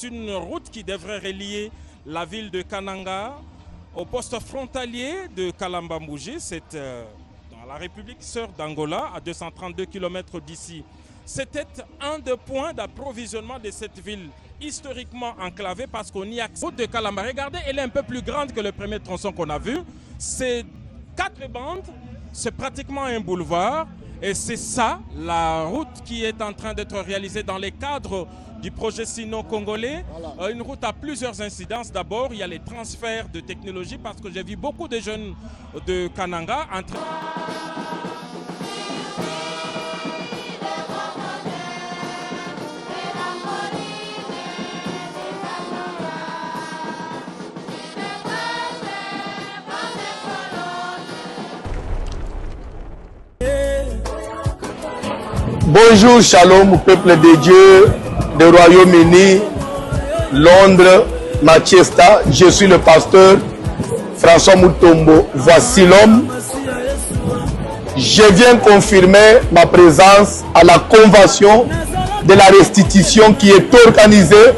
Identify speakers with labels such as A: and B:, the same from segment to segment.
A: C'est une route qui devrait relier la ville de Kananga au poste frontalier de Kalambambouji. C'est dans la République sœur d'Angola, à 232 km d'ici. C'était un des points d'approvisionnement de cette ville historiquement enclavée parce qu'on y accède. La route de Kalamba, regardez, elle est un peu plus grande que le premier tronçon qu'on a vu. C'est 4 bandes, c'est pratiquement un boulevard. Et c'est ça, la route qui est en train d'être réalisée dans les cadres du projet sino-congolais. Voilà. Une route à plusieurs incidences. D'abord, il y a les transferts de technologie parce que j'ai vu beaucoup de jeunes de Kananga en train...
B: Bonjour, shalom au peuple de Dieu, du Royaume-Uni, Londres, Manchester. Je suis le pasteur François Mutombo. Voici l'homme. Je viens confirmer ma présence à la convention de la restitution qui est organisée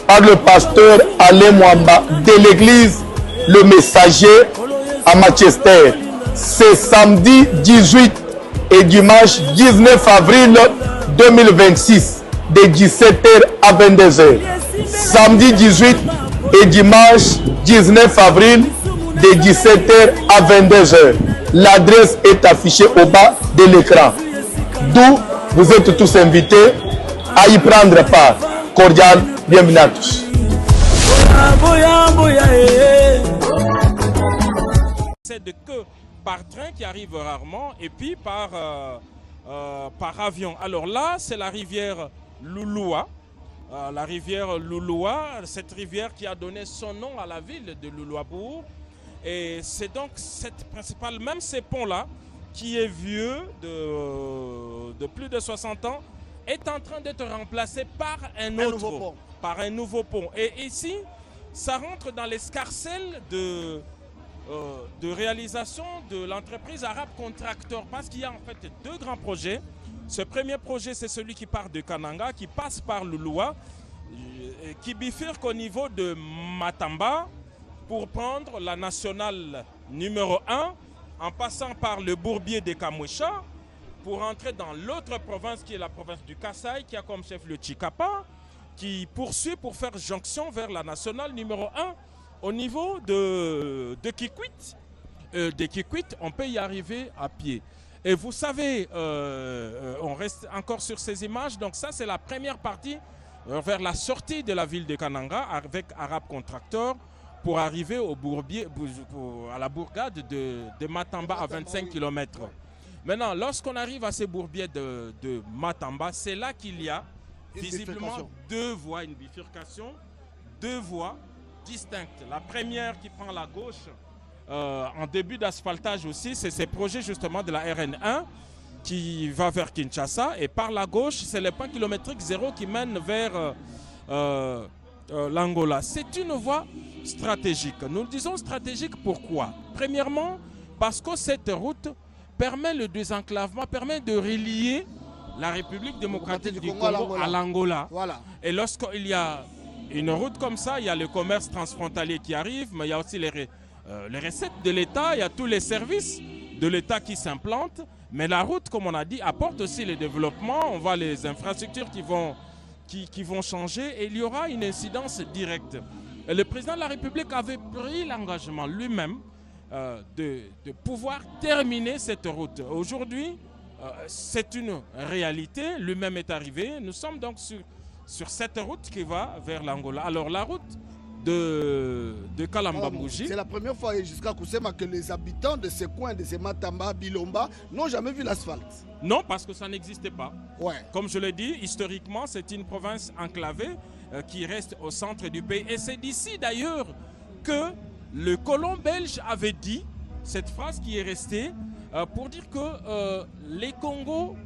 B: par le pasteur Alain Mwamba de l'église Le Messager à Manchester. C'est samedi 18 et dimanche 19 avril 2026 de 17h à 22h. Samedi 18 et dimanche 19 avril de 17h à 22h. L'adresse est affichée au bas de l'écran. D'où vous êtes tous invités à y prendre part. Cordial, bienvenue à tous.
A: C'est de que par train qui arrive rarement et puis par avion. Alors là, c'est la rivière Louloua. La rivière Louloua, cette rivière qui a donné son nom à la ville de Loulouabourg. Et c'est donc cette principale, même ces ponts-là, qui est vieux de plus de 60 ans, est en train d'être remplacé par un autre, par un nouveau pont. Et ici, ça rentre dans l'escarcelle de réalisation de l'entreprise Arabe Contractor parce qu'il y a en fait 2 grands projets. Ce premier projet, c'est celui qui part de Kananga, qui passe par Louloua, qui bifurque au niveau de Matamba pour prendre la nationale numéro 1 en passant par le bourbier de Kamoucha pour entrer dans l'autre province qui est la province du Kasaï qui a comme chef le Chikapa qui poursuit pour faire jonction vers la nationale numéro 1 au niveau de Kikwit. De Kikwit, on peut y arriver à pied. Et vous savez, on reste encore sur ces images. Donc ça, c'est la première partie vers la sortie de la ville de Kananga avec Arabe Contractor pour arriver au bourbier, à la bourgade de Matamba à 25 km. Maintenant, lorsqu'on arrive à ces bourbiers de Matamba, c'est là qu'il y a visiblement 2 voies, une bifurcation, 2 voies distinctes. La première qui prend la gauche en début d'asphaltage aussi, c'est ces projets justement de la RN1 qui va vers Kinshasa. Et par la gauche, c'est le point kilométrique 0 qui mène vers l'Angola. C'est une voie stratégique. Nous disons stratégique pourquoi? Premièrement, parce que cette route permet le désenclavement, permet de relier la République démocratique du Congo à l'Angola. Voilà. Et lorsqu'il y a une route comme ça, il y a le commerce transfrontalier qui arrive, mais il y a aussi les recettes de l'État, il y a tous les services de l'État qui s'implantent. Mais la route, comme on a dit, apporte aussi le développement. On voit les infrastructures qui vont changer et il y aura une incidence directe. Et le président de la République avait pris l'engagement lui-même de pouvoir terminer cette route. Aujourd'hui, c'est une réalité. Lui-même est arrivé. Nous sommes donc sur cette route qui va vers l'Angola. Alors la route de Kalambambouji.
C: C'est la première fois jusqu'à Kousema que les habitants de ce coin, de ces Matamba, Bilomba, n'ont jamais vu l'asphalte.
A: Non, parce que ça n'existait pas.
C: Ouais.
A: Comme je l'ai dit, historiquement, c'est une province enclavée qui reste au centre du pays. Et c'est d'ici d'ailleurs que le colon belge avait dit cette phrase qui est restée pour dire que les Congos,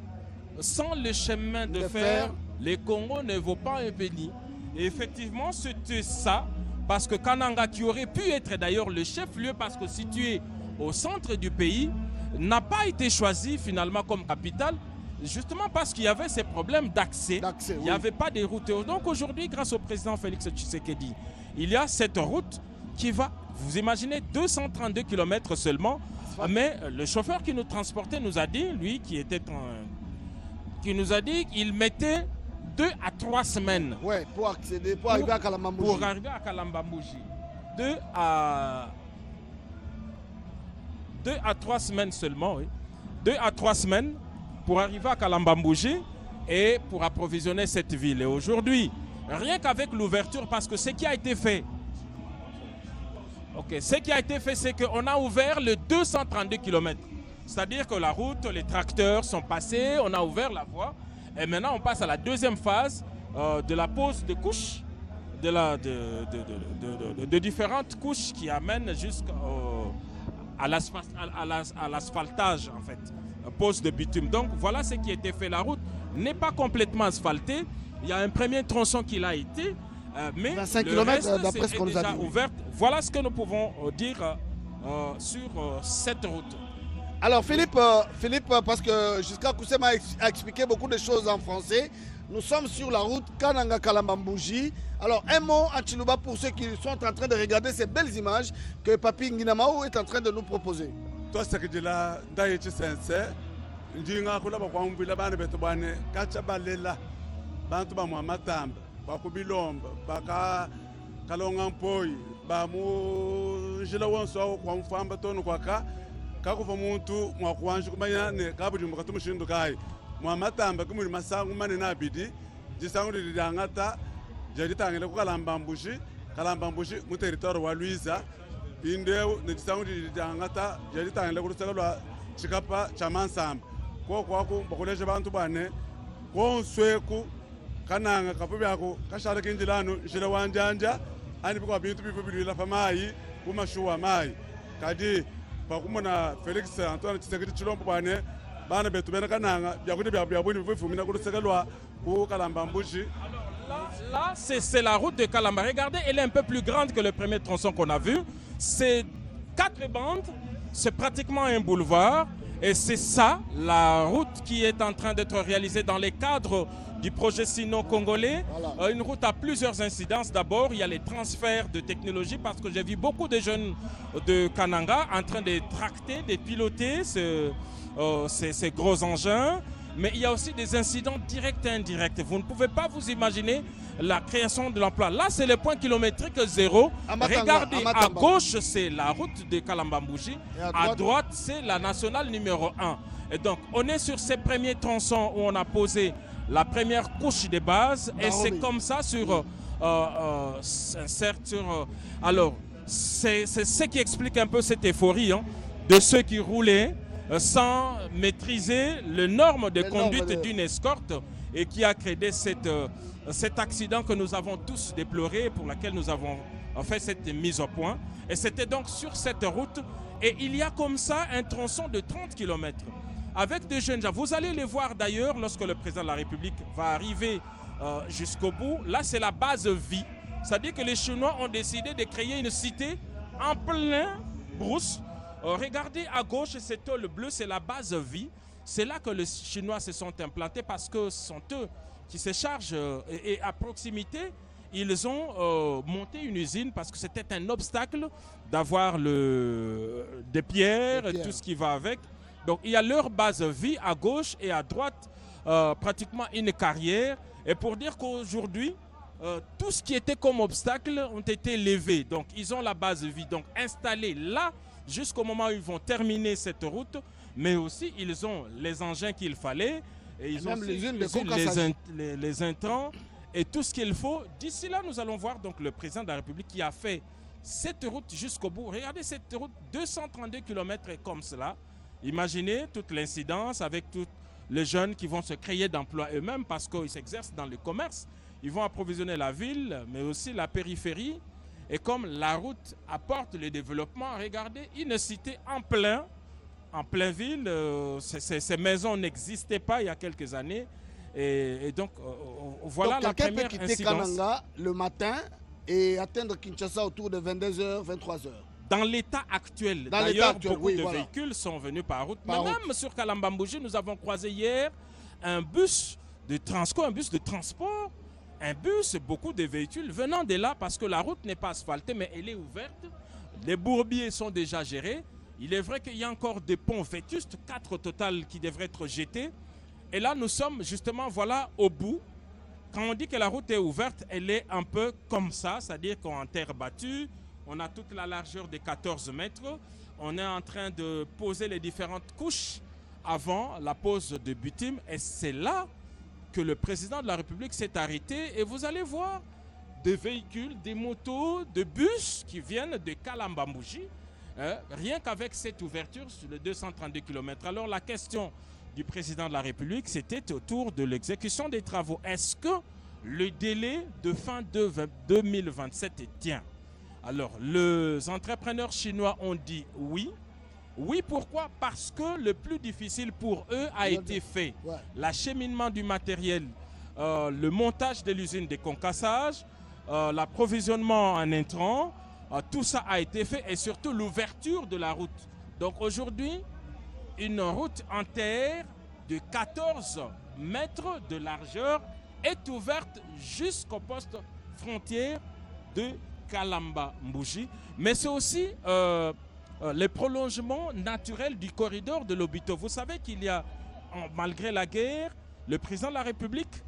A: sans le chemin de fer, les Congos ne vaut pas un penny. Et effectivement, c'était ça. Parce que Kananga, qui aurait pu être d'ailleurs le chef-lieu parce que situé au centre du pays, n'a pas été choisi finalement comme capitale, justement parce qu'il y avait ces problèmes d'accès. Il n'y
C: oui.
A: avait pas de routes. Donc aujourd'hui, grâce au président Félix Tshisekedi, il y a cette route qui va, vous imaginez, 232 km seulement. Mais le chauffeur qui nous transportait nous a dit, lui qui nous a dit qu'il mettait 2 à 3 semaines.
C: Ouais, pour accéder, pour arriver à Kalambambouji.
A: Pour arriver à Kalambambouji. 2 à 3 semaines seulement, oui. 2 à 3 semaines pour arriver à Kalambambouji et pour approvisionner cette ville. Et aujourd'hui, rien qu'avec l'ouverture, parce que ce qui a été fait, c'est qu'on a ouvert le 232 km. C'est-à-dire que la route, les tracteurs sont passés, on a ouvert la voie. Et maintenant, on passe à la deuxième phase de la pose de couches, de différentes couches qui amènent jusqu'à l'asphaltage, en fait. Pose de bitume. Donc, voilà ce qui a été fait. La route n'est pas complètement asphaltée. Il y a un premier tronçon qui l'a été. Mais
C: 25
A: le
C: km
A: reste,
C: d'après ce qu'on nous a
A: déjà
C: dit.
A: ouverte. Voilà ce que nous pouvons dire sur cette route.
C: Alors Philippe, parce que jusqu'à Koussema a expliqué beaucoup de choses en français, nous sommes sur la route Kananga Kalambambouji. Alors un mot en Chiluba pour ceux qui sont en train de regarder ces belles images que Papi Nginamao est en train de nous proposer.
D: Toi c'est que la ndaye chisense njinga kula bakwambila bana betu bane kacha balela bantu ba mwamatamba bakubilomba baka kalonga mpoi ba mu jila wonso kwa mfamba tonu kwaka kakuva muntu mwakuwanje kumanya ne kabujumba katumushindu kai mwamatamba kumuri masangu mane nabidi jisangu lidangata jaditangile ku Kalambambouji mu territoire wa Luiza indeo ne jisangu lidangata jaditangile ku lusaka lwa chikapa cha Mansamba ko kwaku bakuleje bantu bane konsweku kananga kapubyako kashara kinjilano jira wanjanja ani bikwa bintu bibulila pamayi kumashuwa mayi kadi bakumona Félix Antoine Tshisekedi Tshilombo bane bana betu bena kananga byakuti byabuni bifumina ku lusaka lwa ku Kalambambouji.
A: Là, c'est la route de Kalamba. Regardez, elle est un peu plus grande que le premier tronçon qu'on a vu. C'est 4 bandes, c'est pratiquement un boulevard. Et c'est ça, la route qui est en train d'être réalisée dans les cadres du projet sino-congolais. Voilà. Une route à plusieurs incidences. D'abord, il y a les transferts de technologie parce que j'ai vu beaucoup de jeunes de Kananga en train de tracter, de piloter ces gros engins. Mais il y a aussi des incidents directs et indirects. Vous ne pouvez pas vous imaginer la création de l'emploi. Là, c'est le point kilométrique zéro. Regardez, à gauche, c'est la route de Kalambambouji. À droite, c'est la nationale numéro 1. Et donc, on est sur ces premiers tronçons où on a posé la première couche des bases. Et c'est comme ça sur... alors, c'est ce qui explique un peu cette euphorie de ceux qui roulaient sans maîtriser les normes de conduite d'une escorte et qui a créé cet accident que nous avons tous déploré, pour laquelle nous avons fait cette mise au point. Et c'était donc sur cette route. Et il y a comme ça un tronçon de 30 km avec des jeunes gens. Vous allez les voir d'ailleurs lorsque le président de la République va arriver jusqu'au bout. Là, c'est la base vie. C'est-à-dire que les Chinois ont décidé de créer une cité en plein brousse. Regardez à gauche, c'est le bleu, c'est la base vie. C'est là que les Chinois se sont implantés parce que ce sont eux qui se chargent. Et à proximité, ils ont monté une usine parce que c'était un obstacle d'avoir des pierres et tout ce qui va avec. Donc il y a leur base vie à gauche et à droite, pratiquement une carrière. Et pour dire qu'aujourd'hui, tout ce qui était comme obstacle ont été levés. Donc ils ont la base vie donc installée là, jusqu'au moment où ils vont terminer cette route, mais aussi ils ont les engins qu'il fallait, et ils ont les intrants et tout ce qu'il faut. D'ici là, nous allons voir donc le président de la République qui a fait cette route jusqu'au bout. Regardez cette route, 232 km comme cela. Imaginez toute l'incidence avec tous les jeunes qui vont se créer d'emplois eux-mêmes parce qu'ils s'exercent dans le commerce. Ils vont approvisionner la ville, mais aussi la périphérie. Et comme la route apporte le développement, regardez, une cité en plein ville, ces maisons n'existaient pas il y a quelques années. Et donc, voilà la première incidence. Quelqu'un peut quitter
C: Kananga le matin et atteindre Kinshasa autour de 22h, 23h.
A: Dans l'état actuel, d'ailleurs, beaucoup de véhicules sont venus par route. Même sur Kalambambouji, nous avons croisé hier un bus de Transco, un bus de transport, un bus, beaucoup de véhicules venant de là parce que la route n'est pas asphaltée mais elle est ouverte. Les bourbiers sont déjà gérés. Il est vrai qu'il y a encore des ponts vétustes, 4 au total qui devraient être jetés. Et là, nous sommes justement, voilà, au bout. Quand on dit que la route est ouverte, elle est un peu comme ça, c'est-à-dire qu'en terre battue, on a toute la largeur de 14 mètres. On est en train de poser les différentes couches avant la pose de bitume. Et c'est là que le président de la République s'est arrêté. Et vous allez voir des véhicules, des motos, des bus qui viennent de Kalambambouji. Rien qu'avec cette ouverture sur les 232 km. Alors la question du président de la République, c'était autour de l'exécution des travaux. Est-ce que le délai de fin de 2027 tient? Alors, les entrepreneurs chinois ont dit oui. Oui, pourquoi? Parce que le plus difficile pour eux a été fait. L'acheminement du matériel, le montage de l'usine de concassage, l'approvisionnement en intrants, tout ça a été fait et surtout l'ouverture de la route. Donc aujourd'hui, une route en terre de 14 mètres de largeur est ouverte jusqu'au poste frontière de Kalambambouji. Mais c'est aussi le prolongement naturel du corridor de Lobito. Vous savez qu'il y a, malgré la guerre, le président de la République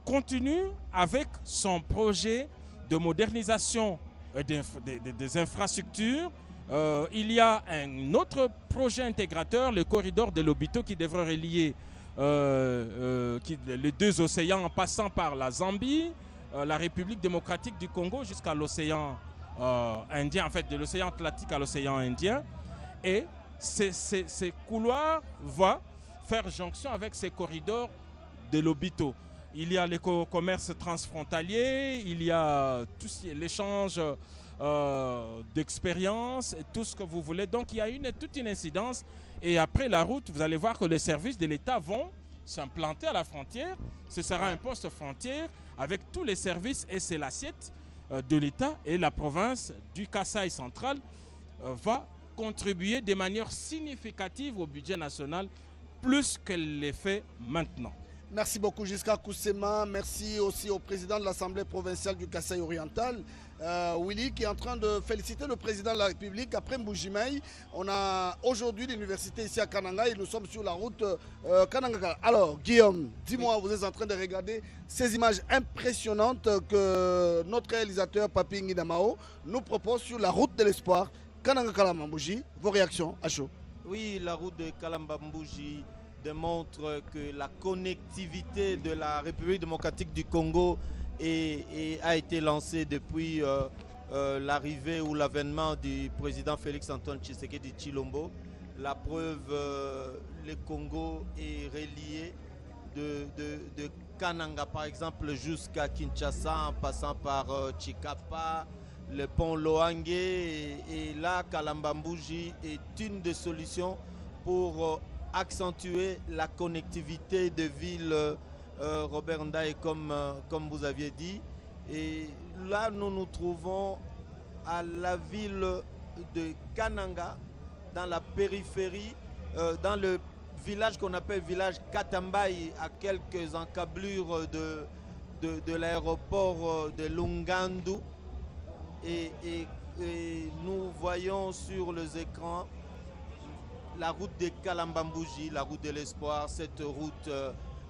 A: continue avec son projet de modernisation des infrastructures. Il y a un autre projet intégrateur, le corridor de Lobito, qui devrait relier les deux océans en passant par la Zambie, la République démocratique du Congo jusqu'à l'océan Indien, en fait de l'océan Atlantique à l'océan Indien. Et ces couloirs vont faire jonction avec ces corridors de Lobito. Il y a les commerces transfrontaliers, il y a l'échange d'expérience et tout ce que vous voulez. Donc il y a toute une incidence. Et après la route, vous allez voir que les services de l'État vont s'implanter à la frontière. Ce sera un poste frontière avec tous les services et c'est l'assiette de l'État. Et la province du Kasaï central va contribuer de manière significative au budget national plus qu'elle l'est fait maintenant.
C: Merci beaucoup Giscard Koussema. Merci aussi au président de l'Assemblée provinciale du Kasaï oriental, Willy, qui est en train de féliciter le président de la République. Après Mbujimaï, on a aujourd'hui l'université ici à Kananga et nous sommes sur la route Kananga. Alors Guillaume, dis-moi, vous êtes en train de regarder ces images impressionnantes que notre réalisateur Papi Ngidamao nous propose sur la route de l'espoir, Kananga Kalambambouji. Vos réactions à chaud?
E: Oui, la route de Kalambambouji démontre que la connectivité de la République démocratique du Congo a été lancée depuis l'arrivée ou l'avènement du président Félix Antoine Tshisekedi Tshilombo. La preuve, le Congo est relié de Kananga par exemple jusqu'à Kinshasa en passant par Chikapa, le pont Loange et là Kalambambouji est une des solutions pour accentuer la connectivité de villes Robert Ndaye comme vous aviez dit. Et là nous nous trouvons à la ville de Kananga, dans la périphérie, dans le village qu'on appelle village Katambaye, à quelques encablures de l'aéroport de Lungandu. Et nous voyons sur les écrans la route de Kalambambouji, la route de l'espoir, cette route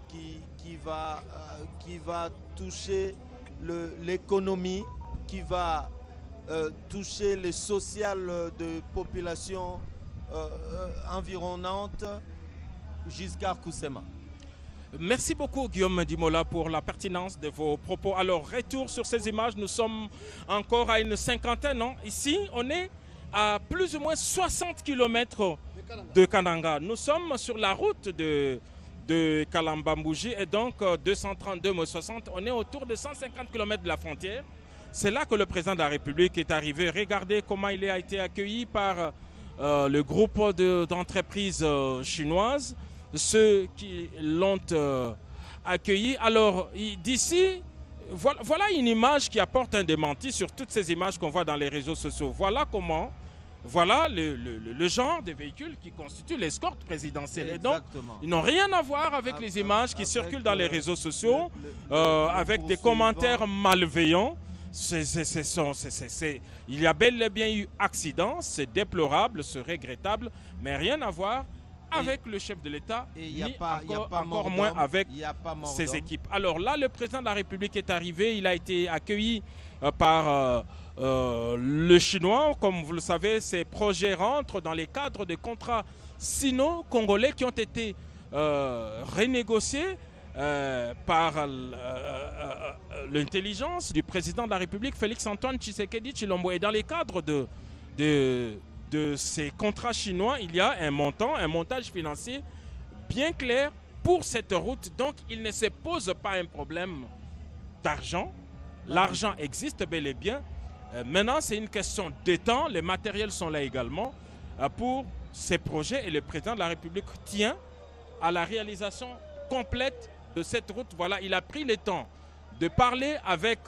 E: qui va toucher l'économie, qui va toucher le social de populations environnantes. Giscard Koussema.
A: Merci beaucoup Guillaume Dimola pour la pertinence de vos propos. Alors, retour sur ces images, nous sommes encore à une cinquantaine, non? Ici, on est à plus ou moins 60 km de Kananga. Nous sommes sur la route de Kalambambouji et donc 232-60. On est autour de 150 km de la frontière. C'est là que le président de la République est arrivé. Regardez comment il a été accueilli par le groupe d'entreprises chinoises, ceux qui l'ont accueilli. Alors d'ici, voilà une image qui apporte un démenti sur toutes ces images qu'on voit dans les réseaux sociaux. Voilà comment voilà le genre de véhicules qui constituent l'escorte présidentielle. Et donc,
E: Exactement.
A: ils n'ont rien à voir avec les images qui circulent dans les réseaux sociaux, avec des commentaires malveillants. Il y a bel et bien eu accident, c'est déplorable, c'est regrettable, mais rien à voir avec le chef de l'État, ni encore moins avec ses équipes. Alors là, le président de la République est arrivé, il a été accueilli par le Chinois. Comme vous le savez, ces projets rentrent dans les cadres de contrats sino-congolais qui ont été renégociés par l'intelligence du président de la République, Félix-Antoine Tshisekedi Tshilombo. Et dans les cadres de ces contrats chinois, il y a un montage financier bien clair pour cette route. Donc, il ne se pose pas un problème d'argent. L'argent existe bel et bien. Maintenant, c'est une question de temps. Les matériels sont là également pour ces projets. Et le président de la République tient à la réalisation complète de cette route. Voilà, il a pris le temps de parler avec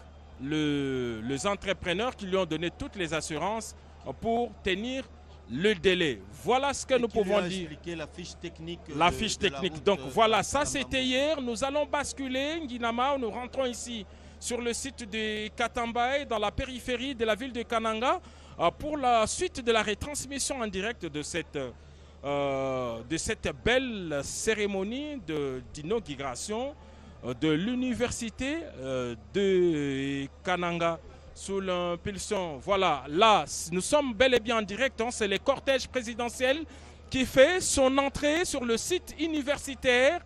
A: les entrepreneurs qui lui ont donné toutes les assurances pour tenir le délai. Voilà ce que nous pouvons dire.
E: La fiche technique.
A: La fiche technique. Donc voilà, ça c'était hier. Nous allons basculer, Nguinama, nous rentrons ici sur le site de Katambaye, dans la périphérie de la ville de Kananga, pour la suite de la retransmission en direct de cette belle cérémonie d'inauguration de l'université de Kananga sous l'impulsion. Voilà, là, nous sommes bel et bien en direct. Hein, c'est le cortège présidentiel qui fait son entrée sur le site universitaire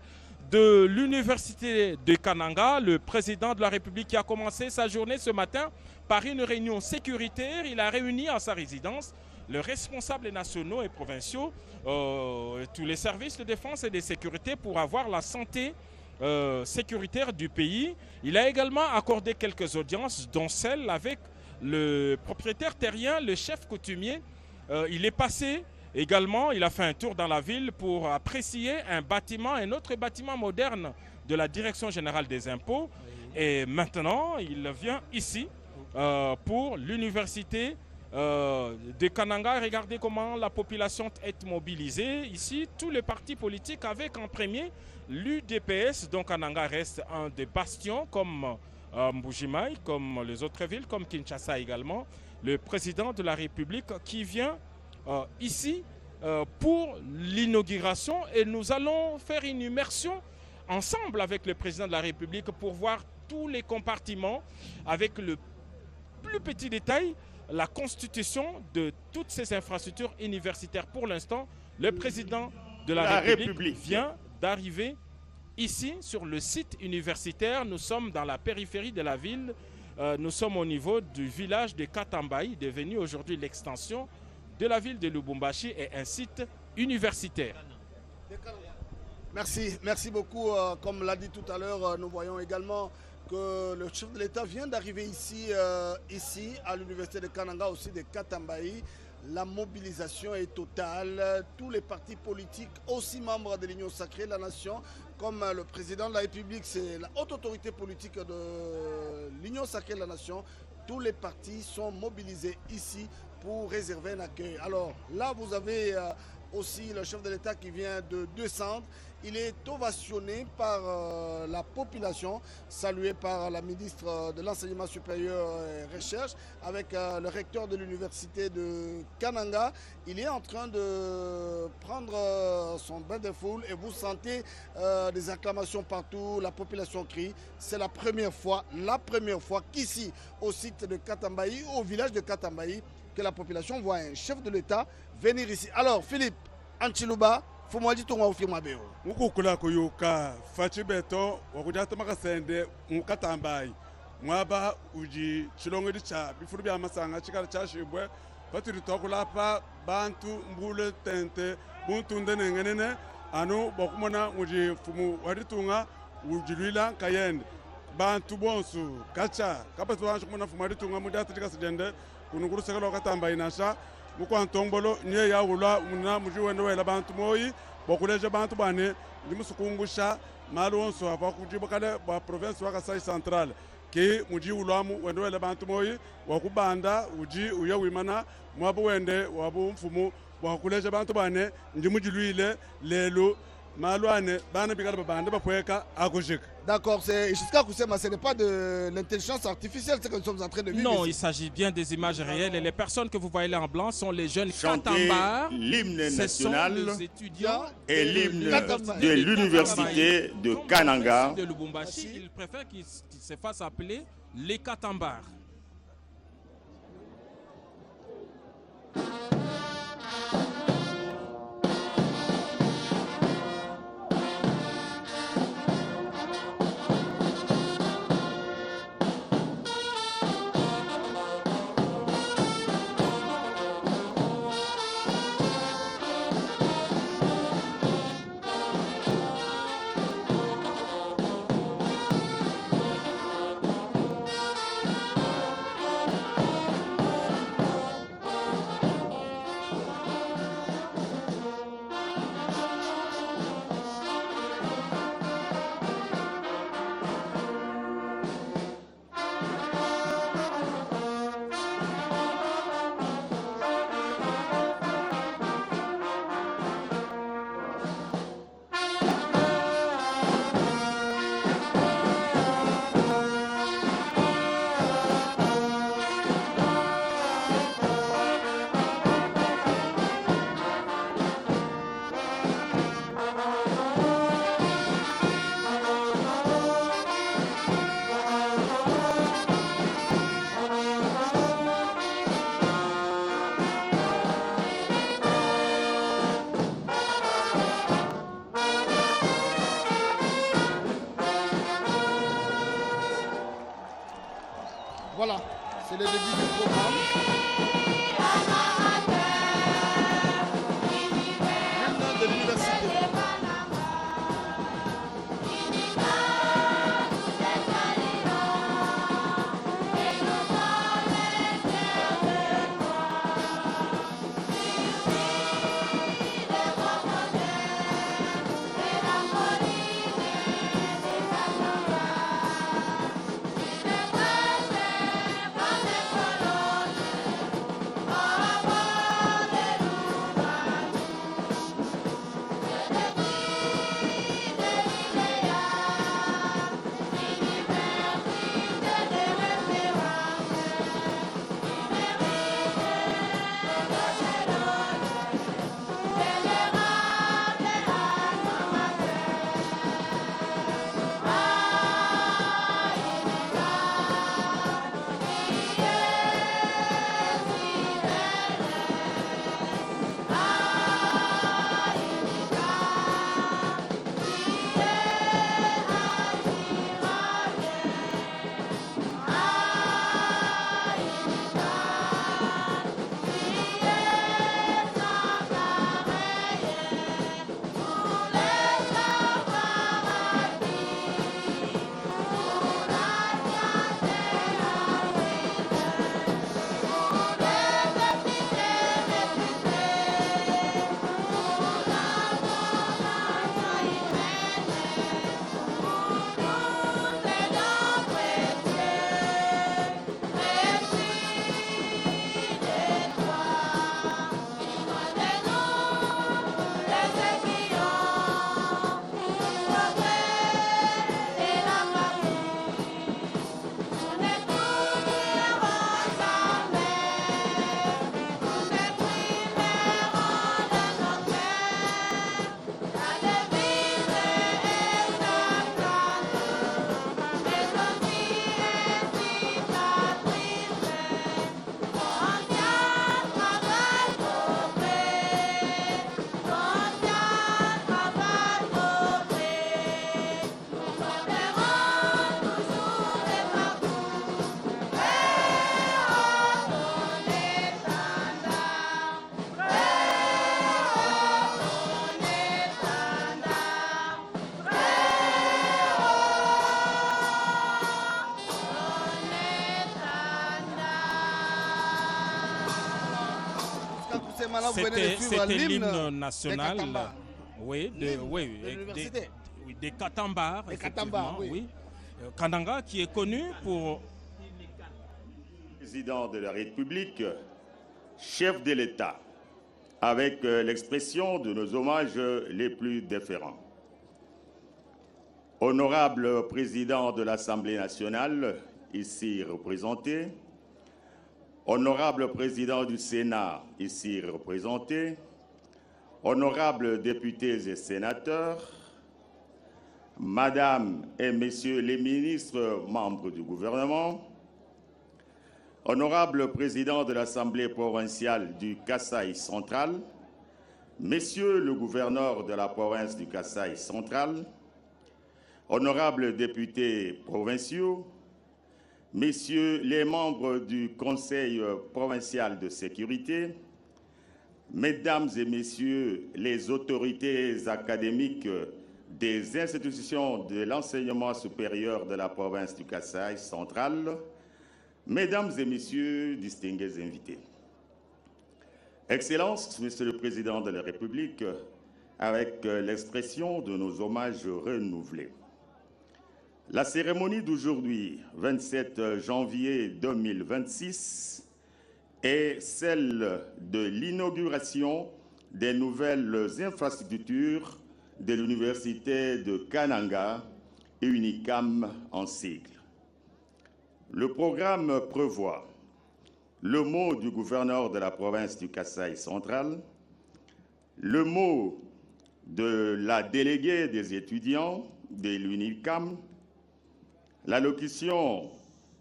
A: de l'université de Kananga. Le président de la République qui a commencé sa journée ce matin par une réunion sécuritaire. Il a réuni à sa résidence les responsables nationaux et provinciaux, tous les services de défense et de sécurité pour avoir la santé sécuritaire du pays. Il a également accordé quelques audiences, dont celle avec le propriétaire terrien, le chef coutumier. Il est passé également, il a fait un tour dans la ville pour apprécier un autre bâtiment moderne de la Direction générale des impôts. Et maintenant, il vient ici pour l'université de Kananga. Regardez comment la population est mobilisée. Ici, tous les partis politiques avec en premier l'UDPS. Donc Kananga reste un des bastions comme Mbujimaï, comme les autres villes, comme Kinshasa également. Le président de la République qui vient ici pour l'inauguration, et nous allons faire une immersion ensemble avec le président de la République pour voir tous les compartiments avec le plus petit détail, la constitution de toutes ces infrastructures universitaires. Pour l'instant, le président de la République vient d'arriver ici sur le site universitaire. Nous sommes dans la périphérie de la ville. Nous sommes au niveau du village de Katambaye, devenu aujourd'hui l'extension de la ville de Lubumbashi et un site universitaire.
C: Merci beaucoup. Comme l'a dit tout à l'heure, nous voyons également que le chef de l'État vient d'arriver ici à l'université de Kananga, aussi de Katambaye. La mobilisation est totale. Tous les partis politiques, aussi membres de l'Union sacrée de la nation, comme le président de la République, c'est la haute autorité politique de l'Union sacrée de la nation. Tous les partis sont mobilisés ici pour réserver un accueil. Alors là, vous avez aussi le chef de l'État qui vient de descendre. Il est ovationné par la population, salué par la ministre de l'Enseignement supérieur et Recherche, avec le recteur de l'université de Kananga. Il est en train de prendre son bain de foule et vous sentez des acclamations partout, la population crie. C'est la première fois qu'ici, au site de Katambaye, au village de Katambaye, que la population voit un chef de l'État venir ici. Alors, Philippe Antiluba, Fumwaji Tonga Ufimabeo.
D: Mukukula kuyuka, fachi beto, wakujata makasende, Mukatambaye. Mwaba uji chilongo dicha, bifuru bya masanga, chikara chashibwe, patiri tokulapa, bantu mbule tente, buntu ndene ngenene, anu bokumona uji fumu waditunga, ujilwila kayende. Bantu bonsu, kacha, kapatu wanshu kumona fumu waditunga, mudata chikasidende, kunukuru sekalo Katambaye nasha, mukwantombolo nye ya ula muna mujiwende wela bantu moyi bokuleje bantu bane ndimusukungusha malo onso apa kujibo kale ba province wa Kasai Central ki muji ulwamu wende wele bantu moyi wakubanda uji uya wimana mwabu wende wabu mfumu wakuleja bantu bane ndi muji luile lelo malwane bana bigala babande bapweka akujika.
C: D'accord, jusqu'à Koussema, ce n'est pas de l'intelligence artificielle ce que nous sommes en train de vivre.
A: Non,
C: ici.
A: il s'agit bien des images réelles et les personnes que vous voyez là en blanc sont les jeunes
F: chanter
A: Katambars.
F: l'hymne
A: Ce sont
F: national
A: les étudiants
F: et l'hymne
C: Katamba.
F: de l'université de Kananga.
A: De Lubumbashi, ils préfèrent qu'ils se fassent appeler les Katambars.
C: Voilà, c'est le début du programme. L'hymne de l'université.
A: C'était l'hymne national,
C: des
A: oui,
C: de l'université.
A: des Katambars,
C: Des Katambars, oui.
A: Kananga qui est connu pour...
F: Président de la République, chef de l'État, avec l'expression de nos hommages les plus déférents. Honorable président de l'Assemblée nationale, ici représenté, honorable président du Sénat, ici représenté, honorables députés et sénateurs, Madame et Messieurs les ministres membres du gouvernement, honorable président de l'Assemblée provinciale du Kasaï central, Messieurs le gouverneur de la province du Kasaï central, honorables députés provinciaux, Messieurs les membres du Conseil provincial de sécurité, Mesdames et Messieurs les autorités académiques des institutions de l'enseignement supérieur de la province du Kasaï central, Mesdames et Messieurs, distingués invités. Excellences, Monsieur le Président de la République, avec l'expression de nos hommages renouvelés. La cérémonie d'aujourd'hui, 27 janvier 2026, est celle de l'inauguration des nouvelles infrastructures de l'Université de Kananga, UNICAM en sigle. Le programme prévoit le mot du gouverneur de la province du Kasaï central, le mot de la déléguée des étudiants de l'UNICAM, l'allocution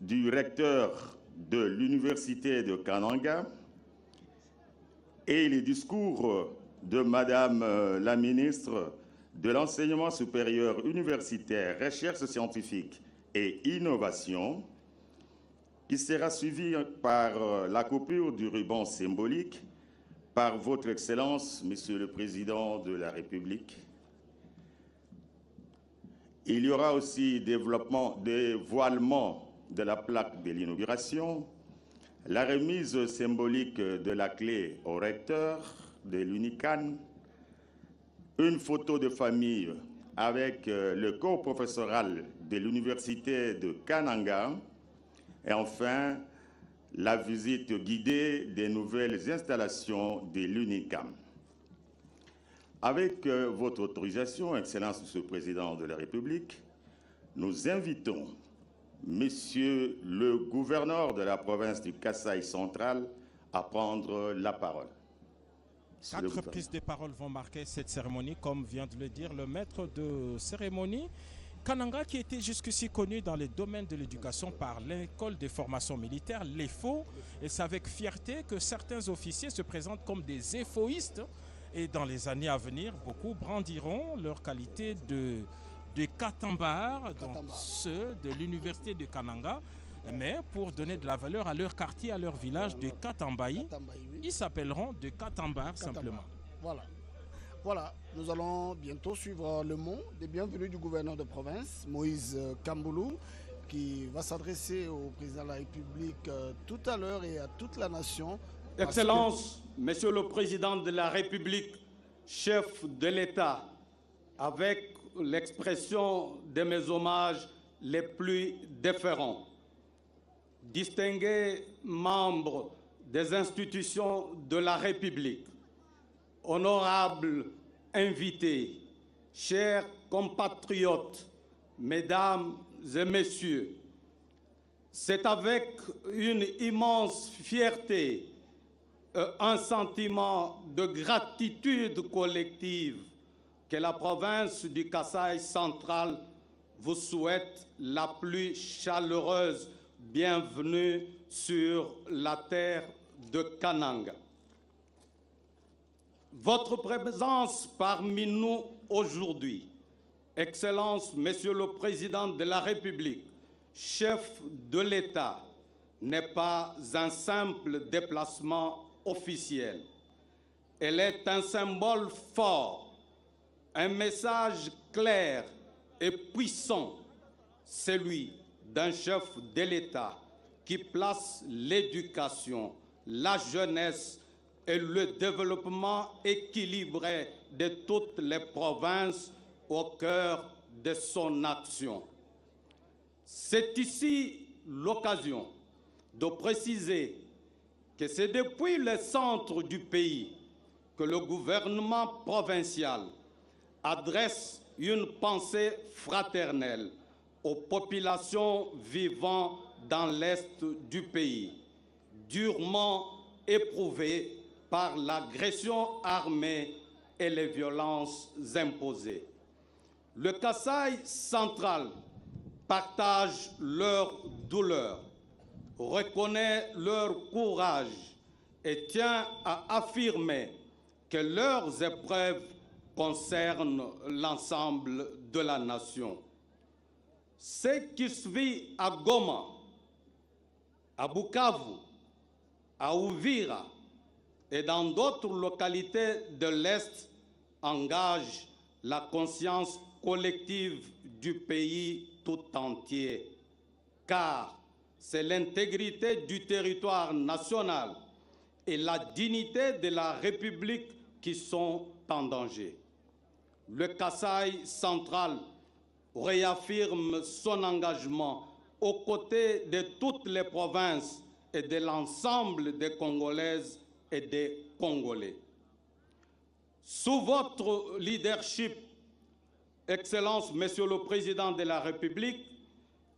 F: du recteur de l'Université de Kananga et les discours de Madame la ministre de l'Enseignement supérieur universitaire, recherche scientifique et innovation, qui sera suivi par la coupure du ruban symbolique par votre Excellence, Monsieur le Président de la République. Il y aura aussi dévoilement de la plaque de l'inauguration, la remise symbolique de la clé au recteur de l'UNICAM, une photo de famille avec le corps professoral de l'Université de Kananga et enfin la visite guidée des nouvelles installations de l'UNICAM. Avec votre autorisation, Excellence Monsieur le Président de la République, nous invitons Monsieur le gouverneur de la province du Kasaï central à prendre la parole.
A: 4 prises de parole vont marquer cette cérémonie, comme vient de le dire le maître de cérémonie. Kananga, qui était jusqu'ici connu dans les domaines de l'éducation par l'école des formations militaires, l'EFO, et c'est avec fierté que certains officiers se présentent comme des EFOistes. Et dans les années à venir, beaucoup brandiront leur qualité de Katambar, donc ceux de l'université de Kananga, mais pour donner de la valeur à leur quartier, à leur village de Katambaï, ils s'appelleront de Katambar simplement.
C: Voilà, nous allons bientôt suivre le mot des bienvenus du gouverneur de province, Moïse Kamboulou, qui va s'adresser au président de la République tout à l'heure et à toute la nation.
G: Excellence, Monsieur le Président de la République, chef de l'État, avec l'expression de mes hommages les plus déférents, distingués membres des institutions de la République, honorables invités, chers compatriotes, mesdames et messieurs, c'est avec une immense fierté, un sentiment de gratitude collective que la province du Kasaï central vous souhaite la plus chaleureuse bienvenue sur la terre de Kananga. Votre présence parmi nous aujourd'hui, Excellence, Monsieur le Président de la République, chef de l'État, n'est pas un simple déplacement officiel. Elle est un symbole fort, un message clair et puissant, celui d'un chef de l'État qui place l'éducation, la jeunesse et le développement équilibré de toutes les provinces au cœur de son action. C'est ici l'occasion de préciser que c'est depuis le centre du pays que le gouvernement provincial adresse une pensée fraternelle aux populations vivant dans l'est du pays, durement éprouvées par l'agression armée et les violences imposées. Le Kasaï central partage leur douleur, reconnaît leur courage et tient à affirmer que leurs épreuves concernent l'ensemble de la nation. Ce qui se vit à Goma, à Bukavu, à Uvira et dans d'autres localités de l'Est engage la conscience collective du pays tout entier, car c'est l'intégrité du territoire national et la dignité de la République qui sont en danger. Le Kasaï central réaffirme son engagement aux côtés de toutes les provinces et de l'ensemble des Congolaises et des Congolais. Sous votre leadership, Excellence, Monsieur le Président de la République,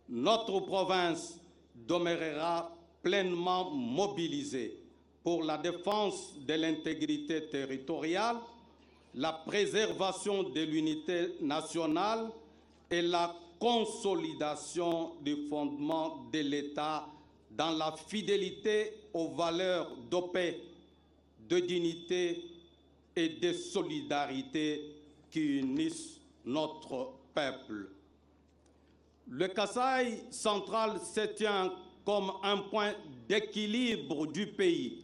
G: notre province demeurera pleinement mobilisée pour la défense de l'intégrité territoriale, la préservation de l'unité nationale et la consolidation du fondement de l'État dans la fidélité aux valeurs de paix, de dignité et de solidarité qui unissent notre peuple. Le Kasaï central se tient comme un point d'équilibre du pays,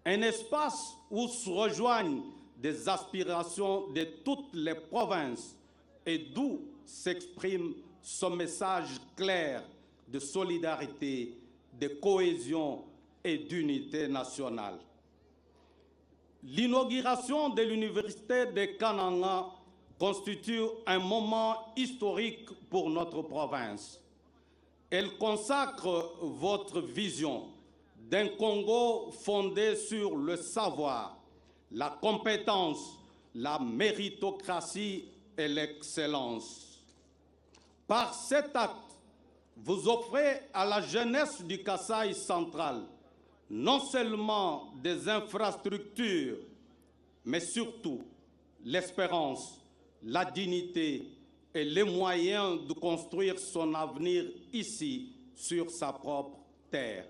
G: un espace où se rejoignent des aspirations de toutes les provinces et d'où s'exprime ce message clair de solidarité, de cohésion et d'unité nationale. L'inauguration de l'université de Kananga constitue un moment historique pour notre province. Elle consacre votre vision d'un Congo fondé sur le savoir, la compétence, la méritocratie et l'excellence. Par cet acte, vous offrez à la jeunesse du Kasaï central non seulement des infrastructures, mais surtout l'espérance, la dignité et les moyens de construire son avenir ici, sur sa propre terre.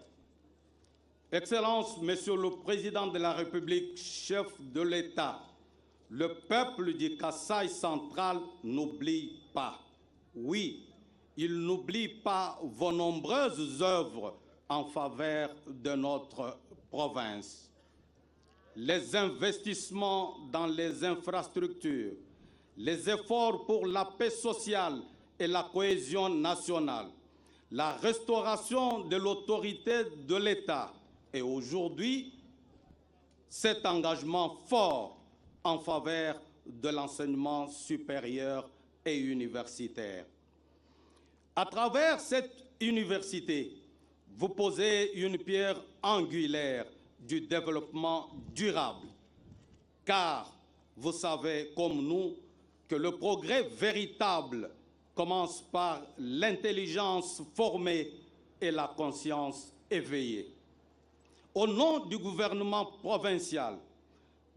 G: Excellence, Monsieur le Président de la République, chef de l'État, le peuple du Kasaï central n'oublie pas. Oui, il n'oublie pas vos nombreuses œuvres en faveur de notre province. Les investissements dans les infrastructures, les efforts pour la paix sociale et la cohésion nationale, la restauration de l'autorité de l'État et aujourd'hui, cet engagement fort en faveur de l'enseignement supérieur et universitaire. À travers cette université, vous posez une pierre angulaire du développement durable, car vous savez comme nous que le progrès véritable commence par l'intelligence formée et la conscience éveillée. Au nom du gouvernement provincial,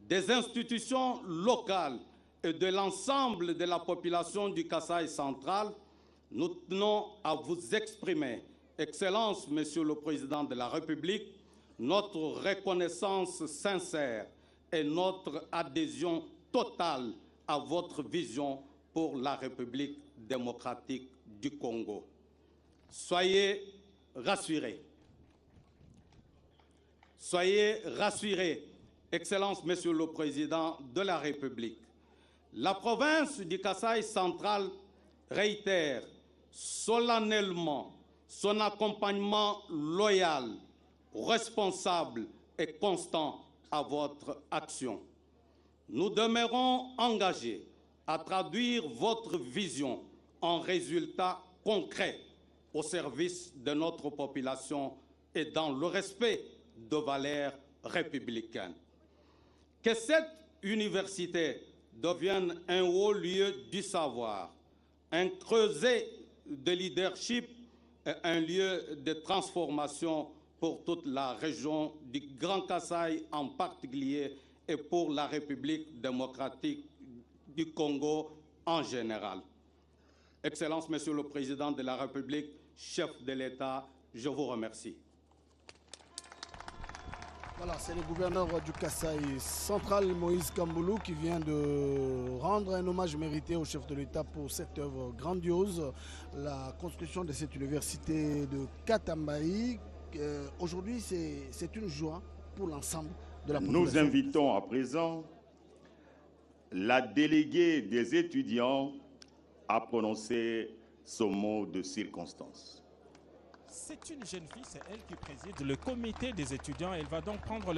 G: des institutions locales et de l'ensemble de la population du Kasaï central, nous tenons à vous exprimer, Excellence, Monsieur le Président de la République, notre reconnaissance sincère et notre adhésion totale à votre vision pour la République démocratique du Congo. Soyez rassurés. Soyez rassurés, Excellence, Monsieur le Président de la République. La province du Kasaï central réitère solennellement son accompagnement loyal, responsable et constant à votre action. Nous demeurons engagés à traduire votre vision en résultats concrets au service de notre population et dans le respect de valeurs républicaines. Que cette université devienne un haut lieu du savoir, un creuset de leadership et un lieu de transformation pour toute la région du Grand Kasaï en particulier et pour la République démocratique du Congo en général. Excellence, Monsieur le Président de la République, chef de l'État, je vous remercie.
C: Voilà, c'est le gouverneur du Kasaï central, Moïse Kamboulou, qui vient de rendre un hommage mérité au chef de l'État pour cette œuvre grandiose, la construction de cette université de Katambaï. Aujourd'hui, c'est une joie pour l'ensemble de la population.
F: Nous invitons à présent la déléguée des étudiants à prononcer ce mot de circonstance.
A: C'est une jeune fille, c'est elle qui préside le comité des étudiants. Elle va donc prendre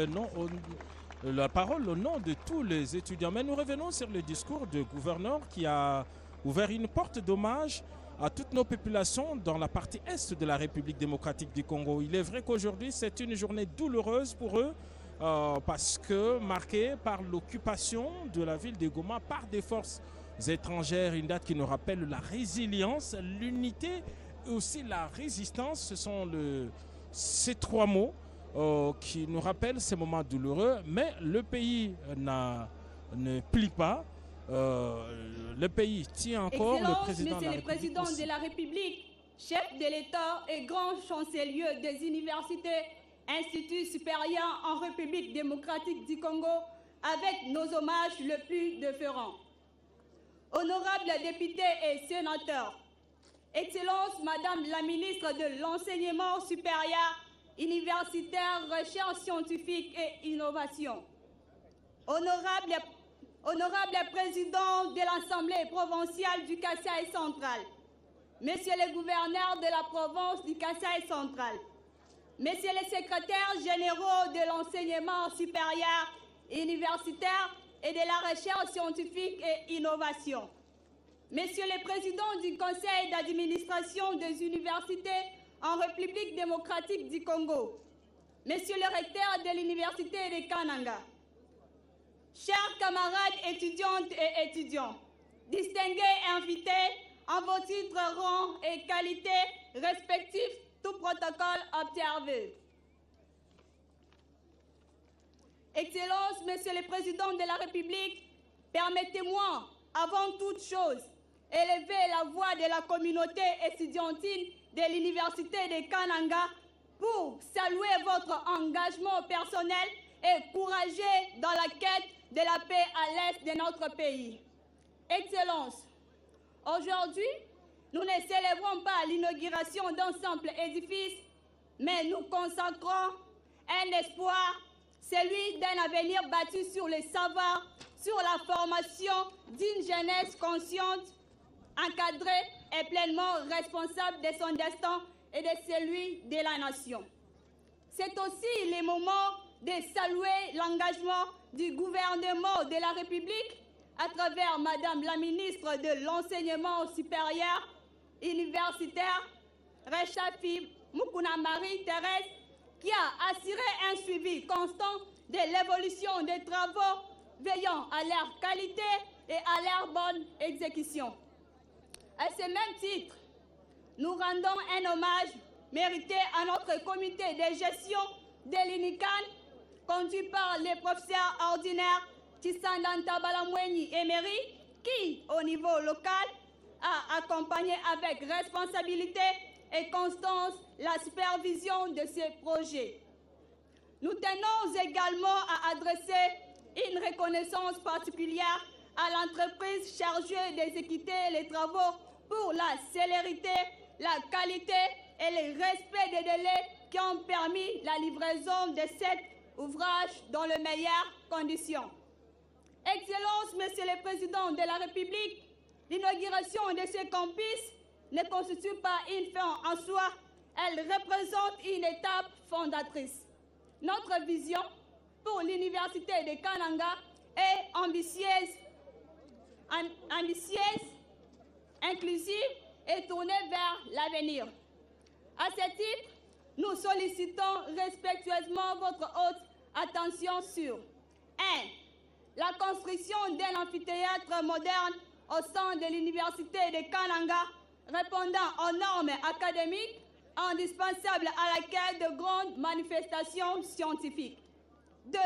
A: la parole au nom de tous les étudiants. Mais nous revenons sur le discours du gouverneur qui a ouvert une porte d'hommage à toutes nos populations dans la partie est de la République démocratique du Congo. Il est vrai qu'aujourd'hui, c'est une journée douloureuse pour eux parce que marquée par l'occupation de la ville de Goma par des forces étrangères, une date qui nous rappelle la résilience, l'unité et aussi la résistance. Ce sont ces trois mots qui nous rappellent ces moments douloureux, mais le pays ne plie pas. Le pays tient encore.
H: Excellence,
A: le président
H: Monsieur le Président de la République, chef de l'État et grand chancelier des universités, instituts supérieurs en République démocratique du Congo, avec nos hommages le plus déférents. Honorables députés et sénateurs, Excellence Madame la ministre de l'Enseignement supérieur, universitaire, recherche scientifique et innovation. Honorable président de l'Assemblée provinciale du Kasaï central, Monsieur le gouverneur de la province du Kasaï central, Messieurs les secrétaires généraux de l'enseignement supérieur, universitaire et de la recherche scientifique et innovation, Messieurs les présidents du conseil d'administration des universités en République démocratique du Congo, Monsieur le recteur de l'université de Kananga, chers camarades étudiantes et étudiants, distingués invités en vos titres, rangs et qualités respectifs, tout protocole observé. Excellence, Monsieur le Président de la République, permettez-moi, avant toute chose, élever la voix de la communauté estudiantine de l'université de Kananga pour saluer votre engagement personnel et courageux dans la quête de la paix à l'est de notre pays. Excellence, aujourd'hui, nous ne célébrons pas l'inauguration d'un simple édifice, mais nous consacrons un espoir, celui d'un avenir bâti sur le savoir, sur la formation d'une jeunesse consciente, encadrée et pleinement responsable de son destin et de celui de la nation. C'est aussi le moment de saluer l'engagement du gouvernement de la République à travers Madame la ministre de l'Enseignement supérieur, universitaire, Rechafi Mukuna Marie-Thérèse, qui a assuré un suivi constant de l'évolution des travaux, veillant à leur qualité et à leur bonne exécution. À ce même titre, nous rendons un hommage mérité à notre comité de gestion de l'UNICAN, conduit par le professeur ordinaire Tsandanta Balamweni Emery, qui, au niveau local, a accompagné avec responsabilité et constance la supervision de ces projets. Nous tenons également à adresser une reconnaissance particulière à l'entreprise chargée d'exécuter les travaux pour la célérité, la qualité et le respect des délais qui ont permis la livraison de cet ouvrage dans les meilleures conditions. Excellence, Monsieur le Président de la République, l'inauguration de ce campus ne constitue pas une fin en soi, elle représente une étape fondatrice. Notre vision pour l'université de Kananga est ambitieuse, inclusive et tournée vers l'avenir. À ce titre, nous sollicitons respectueusement votre haute attention sur 1. La construction d'un amphithéâtre moderne au sein de l'université de Kananga, répondant aux normes académiques indispensables à l'accueil de grandes manifestations scientifiques. 2.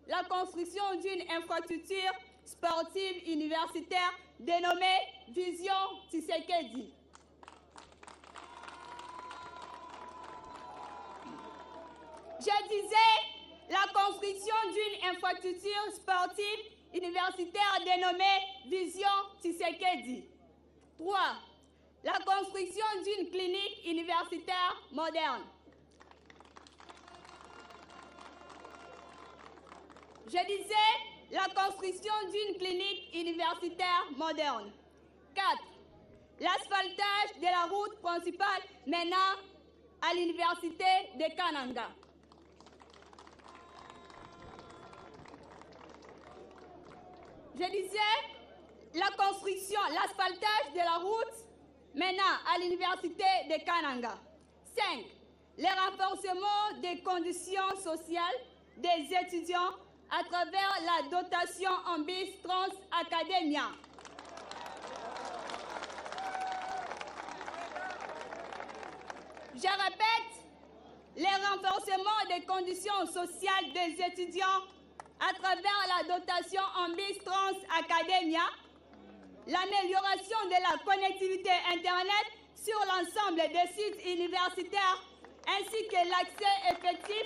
H: La construction d'une infrastructure sportive universitaire dénommée Vision Tshisekedi. Je disais la construction d'une infrastructure sportive universitaire dénommée Vision Tshisekedi. 3. La construction d'une clinique universitaire moderne. Je disais la construction d'une clinique universitaire moderne. 4. L'asphaltage de la route principale menant à l'université de Kananga. Je disais la construction, l'asphaltage de la route menant à l'université de Kananga. 5. Le renforcement des conditions sociales des étudiants à travers la dotation en bis Trans Academia. Je répète, le renforcement des conditions sociales des étudiants à travers la dotation en bis Trans Academia, l'amélioration de la connectivité Internet sur l'ensemble des sites universitaires ainsi que l'accès effectif.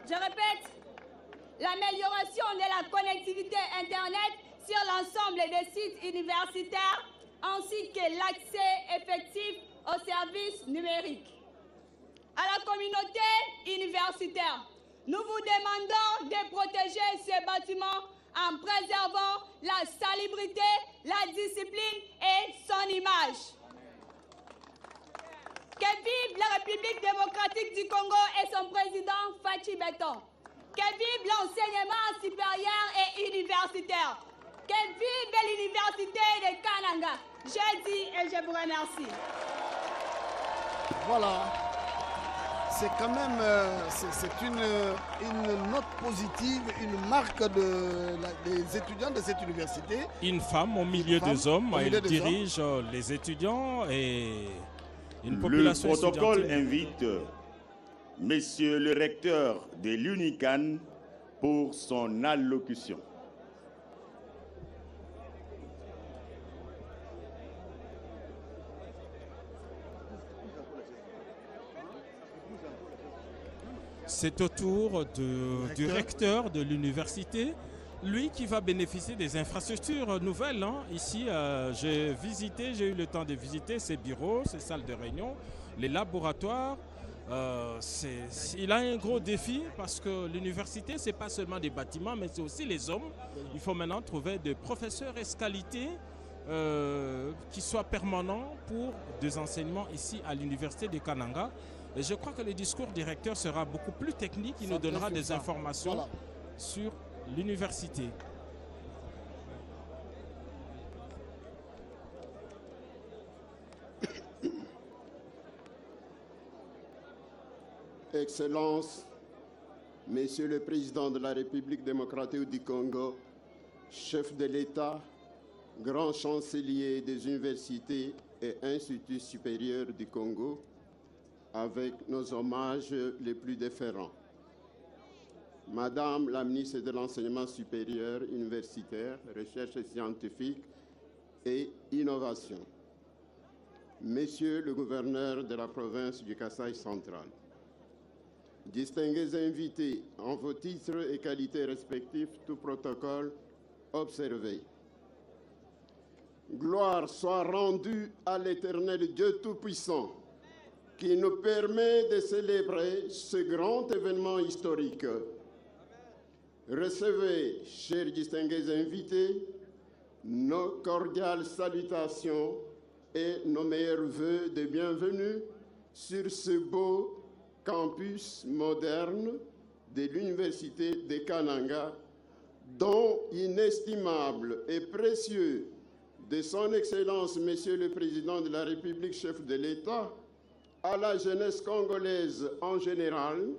H: Je répète, l'amélioration de la connectivité Internet sur l'ensemble des sites universitaires ainsi que l'accès effectif aux services numériques. À la communauté universitaire, nous vous demandons de protéger ces bâtiments en préservant la salubrité, la discipline et son image. Que vive la République démocratique du Congo et son président Fachi Beton. Que vive l'enseignement supérieur et universitaire. Que vive l'université de Kananga. Je dis et je vous remercie.
C: Voilà. C'est quand même c'est une note positive, une marque des étudiants de cette université.
A: Une femme au milieu des hommes, elle dirige les étudiants et une population.
F: Le protocole invite Monsieur le recteur de l'UNICAN pour son allocution.
A: C'est au tour du recteur de l'université, lui qui va bénéficier des infrastructures nouvelles. Ici, j'ai eu le temps de visiter ses bureaux, ses salles de réunion, les laboratoires. Il a un gros défi parce que l'université, ce n'est pas seulement des bâtiments, mais c'est aussi les hommes. Il faut maintenant trouver des professeurs escalités qui soient permanents pour des enseignements ici à l'université de Kananga. Et je crois que le discours du recteur sera beaucoup plus technique. Il nous donnera des informations sur l'université.
I: Excellences, Monsieur le Président de la République démocratique du Congo, chef de l'État, grand chancelier des universités et instituts supérieurs du Congo, avec nos hommages les plus déférents. Madame la ministre de l'Enseignement supérieur, universitaire, recherche scientifique et innovation. Monsieur le gouverneur de la province du Kasaï central. Distingués invités, en vos titres et qualités respectifs, tout protocole observé. Gloire soit rendue à l'Éternel Dieu Tout-Puissant, qui nous permet de célébrer ce grand événement historique. Recevez, chers distingués invités, nos cordiales salutations et nos meilleurs vœux de bienvenue sur ce beau campus moderne de l'Université de Kananga, dont inestimable et précieux de son Excellence, Monsieur le Président de la République, chef de l'État, à la jeunesse congolaise en général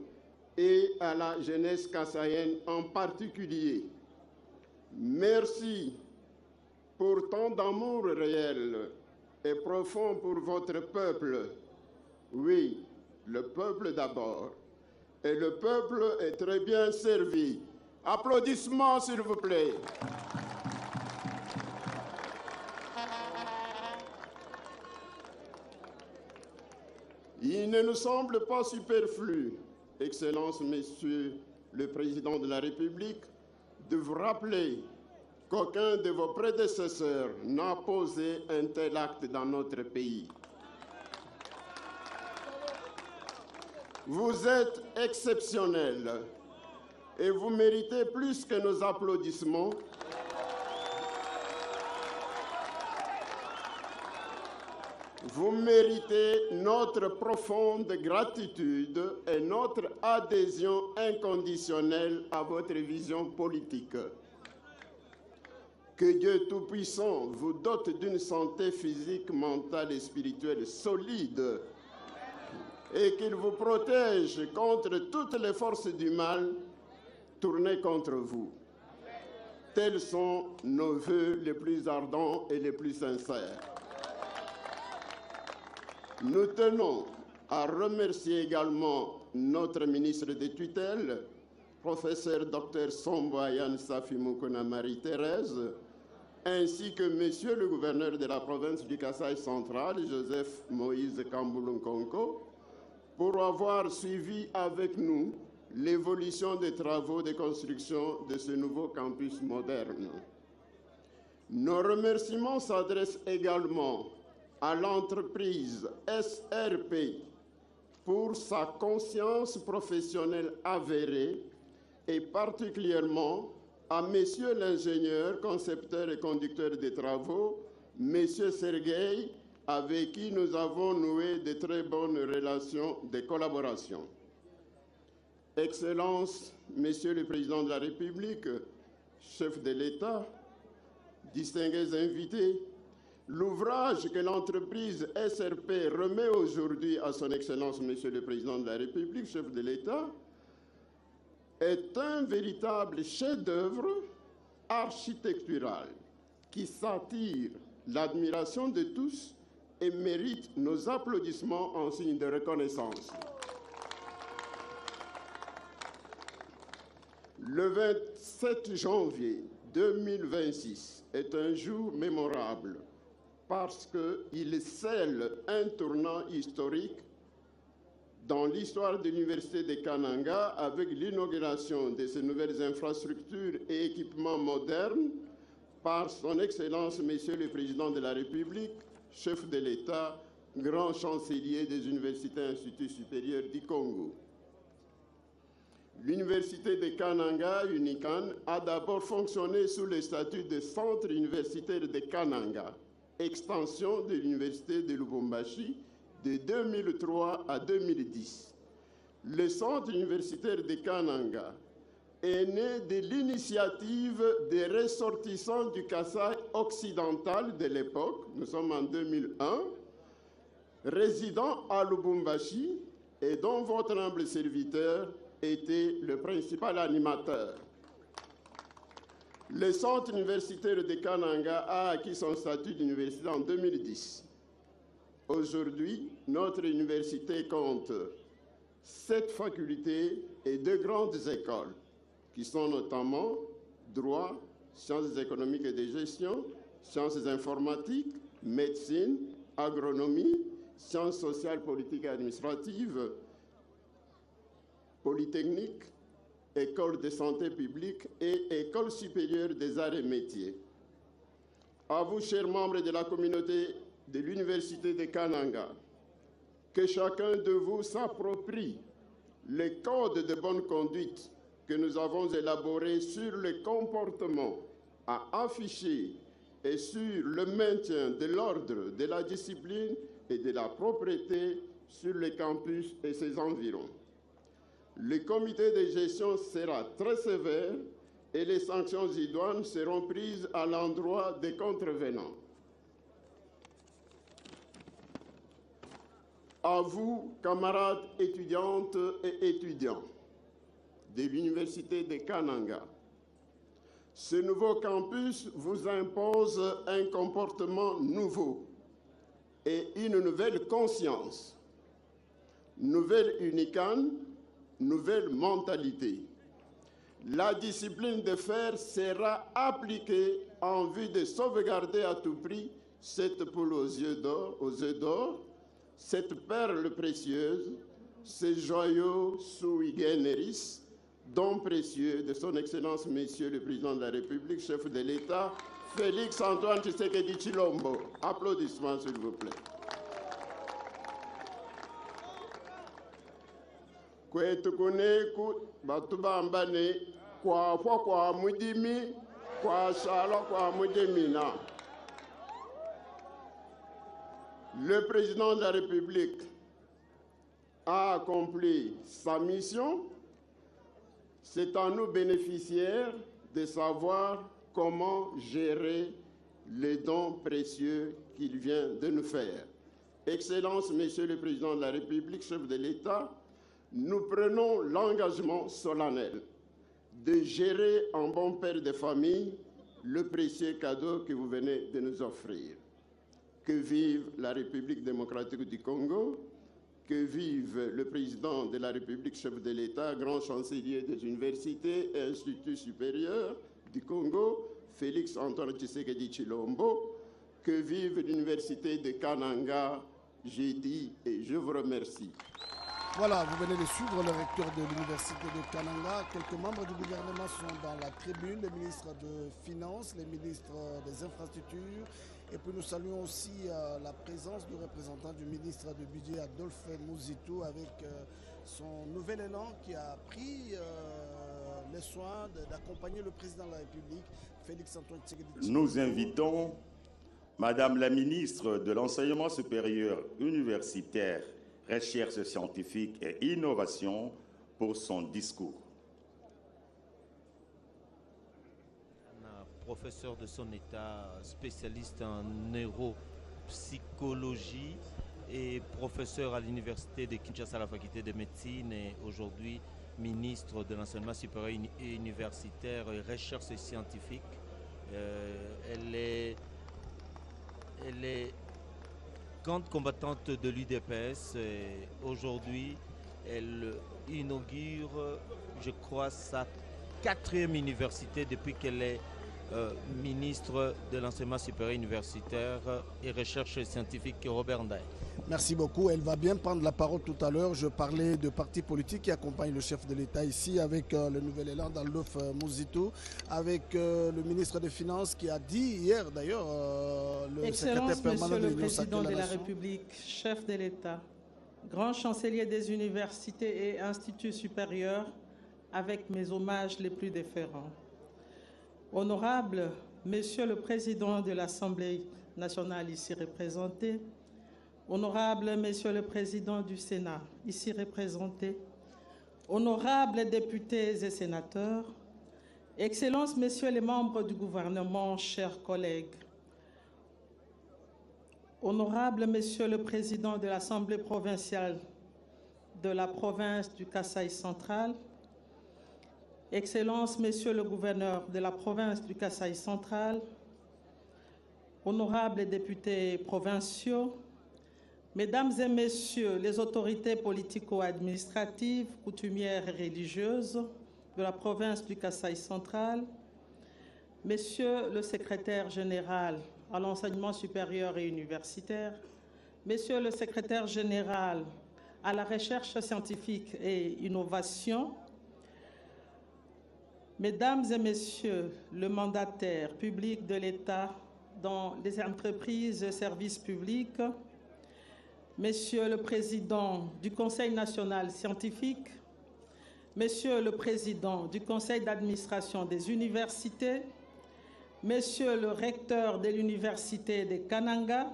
I: et à la jeunesse kassaïenne en particulier. Merci pour tant d'amour réel et profond pour votre peuple. Oui, le peuple d'abord. Et le peuple est très bien servi. Applaudissements, s'il vous plaît. Il ne nous semble pas superflu, Excellence, Monsieur le Président de la République, de vous rappeler qu'aucun de vos prédécesseurs n'a posé un tel acte dans notre pays. Vous êtes exceptionnel et vous méritez plus que nos applaudissements. Vous méritez notre profonde gratitude et notre adhésion inconditionnelle à votre vision politique. Que Dieu Tout-Puissant vous dote d'une santé physique, mentale et spirituelle solide et qu'il vous protège contre toutes les forces du mal tournées contre vous. Tels sont nos vœux les plus ardents et les plus sincères. Nous tenons à remercier également notre ministre de tutelle, professeur Dr Somboyan Safimukuna Marie-Thérèse, ainsi que monsieur le gouverneur de la province du Kasaï central, Joseph Moïse Kambulunkonko, pour avoir suivi avec nous l'évolution des travaux de construction de ce nouveau campus moderne. Nos remerciements s'adressent également à l'entreprise SRP pour sa conscience professionnelle avérée et particulièrement à Monsieur l'ingénieur, concepteur et conducteur des travaux, Monsieur Sergueï, avec qui nous avons noué de très bonnes relations de collaboration. Excellences, Monsieur le Président de la République, chef de l'État, distingués invités, l'ouvrage que l'entreprise SRP remet aujourd'hui à son Excellence, Monsieur le Président de la République, chef de l'État, est un véritable chef-d'œuvre architectural qui s'attire l'admiration de tous et mérite nos applaudissements en signe de reconnaissance. Le 27 janvier 2026 est un jour mémorable parce qu'il scelle un tournant historique dans l'histoire de l'Université de Kananga avec l'inauguration de ces nouvelles infrastructures et équipements modernes par son Excellence, Monsieur le Président de la République, chef de l'État, grand chancelier des universités et instituts supérieurs du Congo. L'Université de Kananga, UNICAN, a d'abord fonctionné sous le statut de Centre universitaire de Kananga, extension de l'Université de Lubumbashi, de 2003 à 2010. Le Centre universitaire de Kananga est né de l'initiative des ressortissants du Kasaï occidental de l'époque, nous sommes en 2001, résidant à Lubumbashi et dont votre humble serviteur était le principal animateur. Le Centre universitaire de Kananga a acquis son statut d'université en 2010. Aujourd'hui, notre université compte 7 facultés et 2 grandes écoles, qui sont notamment droit, sciences économiques et de gestion, sciences informatiques, médecine, agronomie, sciences sociales, politiques et administratives, polytechnique, école de santé publique et école supérieure des arts et métiers. À vous, chers membres de la communauté de l'Université de Kananga, que chacun de vous s'approprie les codes de bonne conduite que nous avons élaborés sur le comportement à afficher et sur le maintien de l'ordre, de la discipline et de la propreté sur le campus et ses environs. Le comité de gestion sera très sévère et les sanctions idoines seront prises à l'endroit des contrevenants. À vous, camarades étudiantes et étudiants de l'Université de Kananga, ce nouveau campus vous impose un comportement nouveau et une nouvelle conscience, nouvelle unicane, nouvelle mentalité. La discipline de fer sera appliquée en vue de sauvegarder à tout prix cette poule aux œufs d'or, cette perle précieuse, ce joyau sui generis, don précieux de son Excellence, Monsieur le Président de la République, chef de l'État, Félix Antoine Tshisekedi Tshilombo. Applaudissements, s'il vous plaît. Kwetu kuneku batubambane kwa mudimi kwa shala kwa mudimina. Le président de la République a accompli sa mission. C'est à nous bénéficiaires de savoir comment gérer les dons précieux qu'il vient de nous faire. Excellence, Monsieur le Président de la République, chef de l'État, nous prenons l'engagement solennel de gérer en bon père de famille le précieux cadeau que vous venez de nous offrir. Que vive la République démocratique du Congo, que vive le président de la République, chef de l'État, grand chancelier des universités et instituts supérieurs du Congo, Félix Antoine Tshisekedi Tshilombo, que vive l'université de Kananga, j'ai dit et je vous remercie.
C: Voilà, vous venez de suivre le recteur de l'université de Kananga. Quelques membres du gouvernement sont dans la tribune, les ministres de Finances, les ministres des Infrastructures. Et puis nous saluons aussi la présence du représentant du ministre du Budget, Adolphe Mouzitou, avec son nouvel élan qui a pris les soins d'accompagner le président de la République, Félix Antoine Tshisekedi.
F: Nous invitons Madame la ministre de l'Enseignement supérieur universitaire, Recherche scientifique et innovation pour son discours.
E: Professeur de son état, spécialiste en neuropsychologie et professeur à l'université de Kinshasa à la faculté de médecine et aujourd'hui ministre de l'enseignement supérieur et universitaire et recherche scientifique. Elle est grande combattante de l'UDPS. Aujourd'hui, elle inaugure, je crois, sa 4e université depuis qu'elle est ministre de l'enseignement supérieur universitaire et recherche scientifique Robert Ndaye.
C: Merci beaucoup. Elle va bien prendre la parole tout à l'heure. Je parlais de partis politiques qui accompagnent le chef de l'État ici avec le nouvel élan d'Adolphe Mouzitou, avec le ministre des Finances qui a dit hier d'ailleurs, le secrétaire permanent de l'Union sacrée de la Nation.
J: Excellence, Monsieur le Président de la République, chef de l'État, grand chancelier des universités et instituts supérieurs, avec mes hommages les plus déférents. Honorable Monsieur le Président de l'Assemblée nationale ici représenté, Honorable Monsieur le Président du Sénat ici représenté, Honorables députés et sénateurs, Excellences, Messieurs les membres du gouvernement, chers collègues, Honorable Monsieur le Président de l'Assemblée provinciale de la province du Kasaï central, Excellences, Messieurs le gouverneur de la province du Kasaï central, honorables députés provinciaux, Mesdames et Messieurs les autorités politico-administratives, coutumières et religieuses de la province du Kasaï central, Monsieur le secrétaire général à l'enseignement supérieur et universitaire, Monsieur le secrétaire général à la recherche scientifique et innovation, Mesdames et Messieurs le mandataire public de l'État dans les entreprises et services publics, Monsieur le Président du Conseil national scientifique, Monsieur le Président du Conseil d'administration des universités, Monsieur le recteur de l'Université de Kananga,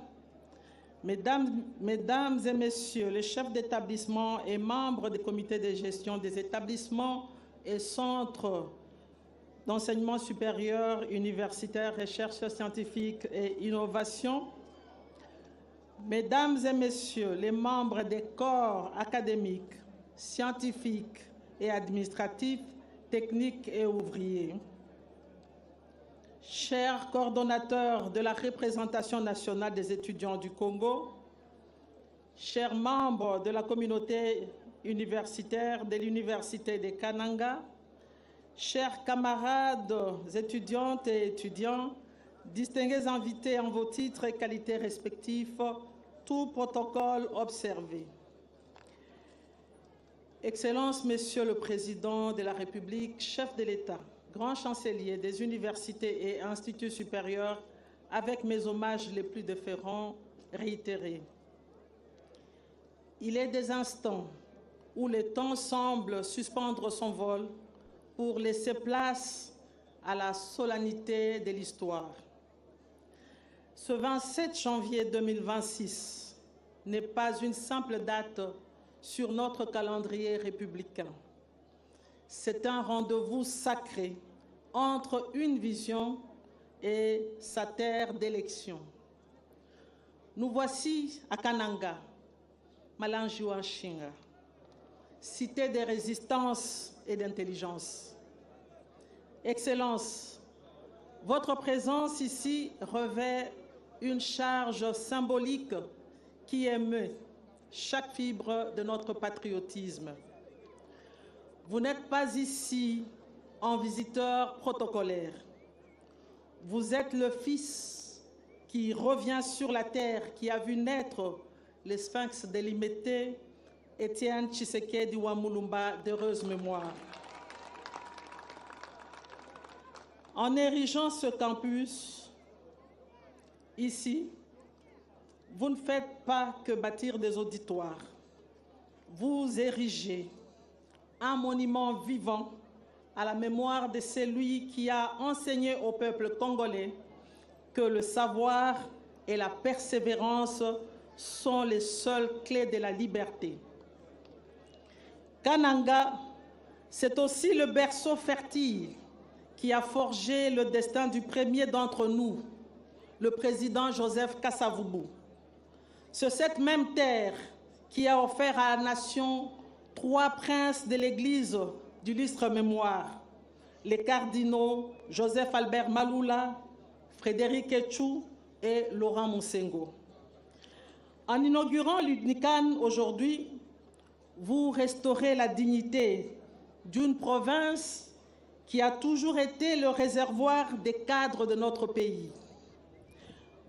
J: Mesdames et Messieurs les chefs d'établissement et membres des comités de gestion des établissements et centres d'enseignement supérieur, universitaire, recherche scientifique et innovation, Mesdames et Messieurs les membres des corps académiques, scientifiques et administratifs, techniques et ouvriers, chers coordonnateurs de la représentation nationale des étudiants du Congo, chers membres de la communauté universitaire de l'Université de Kananga, chers camarades étudiantes et étudiants, distingués invités en vos titres et qualités respectifs, tout protocole observé. Excellences, Monsieur le Président de la République, chef de l'État, grand chancelier des universités et instituts supérieurs, avec mes hommages les plus déférents réitérés. Il est des instants où le temps semble suspendre son vol pour laisser place à la solennité de l'histoire. Ce 27 janvier 2026 n'est pas une simple date sur notre calendrier républicain. C'est un rendez-vous sacré entre une vision et sa terre d'élection. Nous voici à Kananga, Malanjiwanshinga, cité des résistances et d'intelligence. Excellences, votre présence ici revêt une charge symbolique qui émeut chaque fibre de notre patriotisme. Vous n'êtes pas ici en visiteur protocolaire. Vous êtes le fils qui revient sur la terre, qui a vu naître le sphinx délimité, Étienne Tshisekedi Wamulumba, d'heureuse mémoire. En érigeant ce campus, ici, vous ne faites pas que bâtir des auditoires. Vous érigez un monument vivant à la mémoire de celui qui a enseigné au peuple congolais que le savoir et la persévérance sont les seules clés de la liberté. Kananga, c'est aussi le berceau fertile qui a forgé le destin du premier d'entre nous, le président Joseph Kasavubu. C'est cette même terre qui a offert à la nation 3 princes de l'Église d'illustre mémoire, les cardinaux Joseph Albert Malula, Frédéric Etchou et Laurent Monsengo. En inaugurant l'UNICAN aujourd'hui, vous restaurez la dignité d'une province qui a toujours été le réservoir des cadres de notre pays.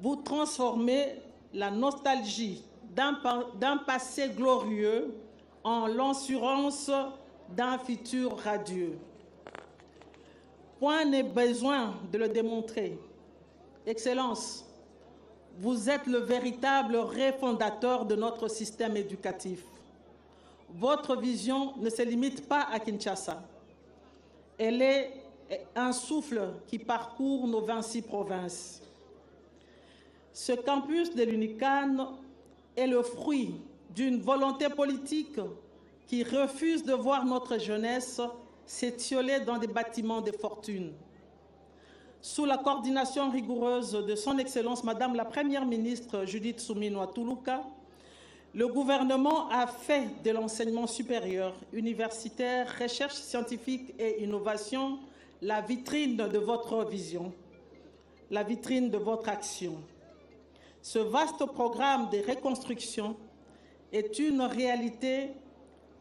J: Vous transformez la nostalgie d'un passé glorieux en l'assurance d'un futur radieux. Point n'est besoin de le démontrer. Excellence, vous êtes le véritable refondateur de notre système éducatif. Votre vision ne se limite pas à Kinshasa. Elle est un souffle qui parcourt nos 26 provinces. Ce campus de l'UNICAN est le fruit d'une volonté politique qui refuse de voir notre jeunesse s'étioler dans des bâtiments de fortune. Sous la coordination rigoureuse de son Excellence Madame la Première ministre Judith Suminwa Tuluka, le gouvernement a fait de l'enseignement supérieur, universitaire, recherche scientifique et innovation la vitrine de votre vision, la vitrine de votre action. Ce vaste programme de reconstruction est une réalité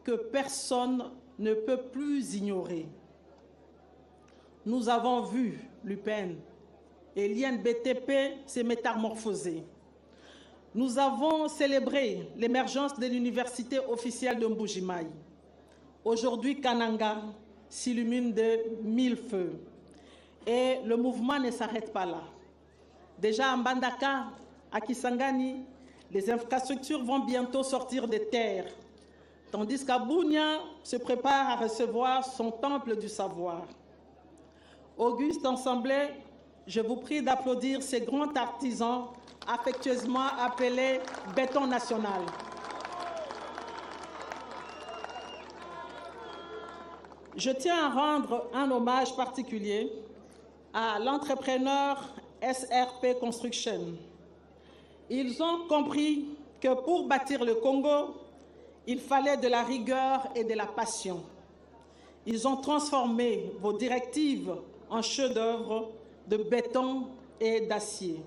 J: que personne ne peut plus ignorer. Nous avons vu l'UPEN et l'INBTP se métamorphoser. Nous avons célébré l'émergence de l'université officielle de Mbujimayi. Aujourd'hui, Kananga s'illumine de 1000 feux. Et le mouvement ne s'arrête pas là. Déjà à Mbandaka, à Kisangani, les infrastructures vont bientôt sortir des terres, tandis qu'à Bunia se prépare à recevoir son temple du savoir. Auguste Ensemblé, je vous prie d'applaudir ces grands artisans affectueusement appelés béton national. Je tiens à rendre un hommage particulier à l'entrepreneur SRP Construction Ils ont compris que pour bâtir le Congo, il fallait de la rigueur et de la passion. Ils ont transformé vos directives en chefs-d'œuvre de béton et d'acier,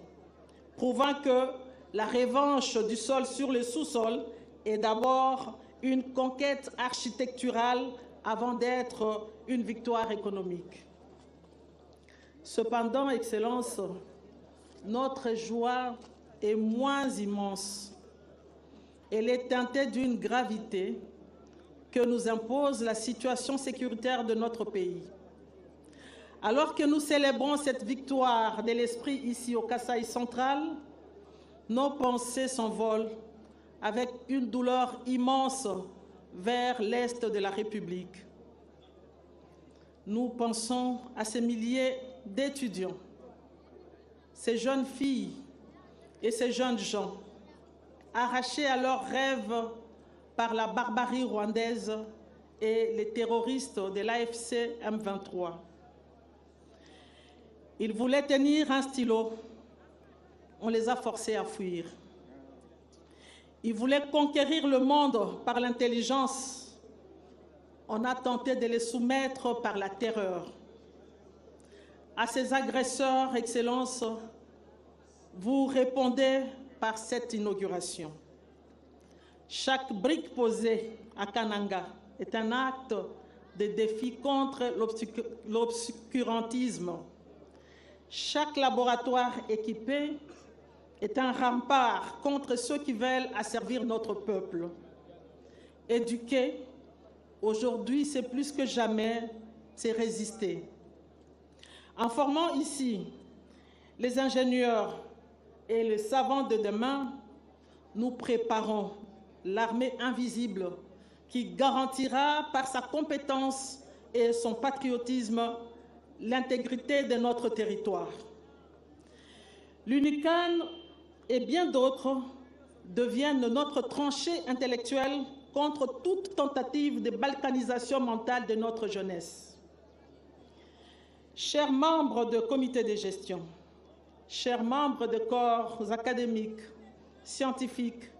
J: prouvant que la revanche du sol sur le sous-sol est d'abord une conquête architecturale avant d'être une victoire économique. Cependant, Excellence, notre joie est moins immense. Elle est teintée d'une gravité que nous impose la situation sécuritaire de notre pays. Alors que nous célébrons cette victoire de l'esprit ici au Kasaï central, nos pensées s'envolent avec une douleur immense vers l'est de la République. Nous pensons à ces milliers d'étudiants, ces jeunes filles et ces jeunes gens, arrachés à leurs rêves par la barbarie rwandaise et les terroristes de l'AFC M23. Ils voulaient tenir un stylo, on les a forcés à fuir. Ils voulaient conquérir le monde par l'intelligence, on a tenté de les soumettre par la terreur. À ces agresseurs, Excellence, vous répondez par cette inauguration. Chaque brique posée à Kananga est un acte de défi contre l'obscurantisme. Chaque laboratoire équipé est un rempart contre ceux qui veulent asservir notre peuple. Éduquer, aujourd'hui, c'est plus que jamais, c'est résister. En formant ici les ingénieurs et les savants de demain, nous préparons l'armée invisible qui garantira par sa compétence et son patriotisme l'intégrité de notre territoire. L'UNICAN et bien d'autres deviennent notre tranchée intellectuelle contre toute tentative de balkanisation mentale de notre jeunesse. Chers membres de comité de gestion, chers membres de corps académiques, scientifiques,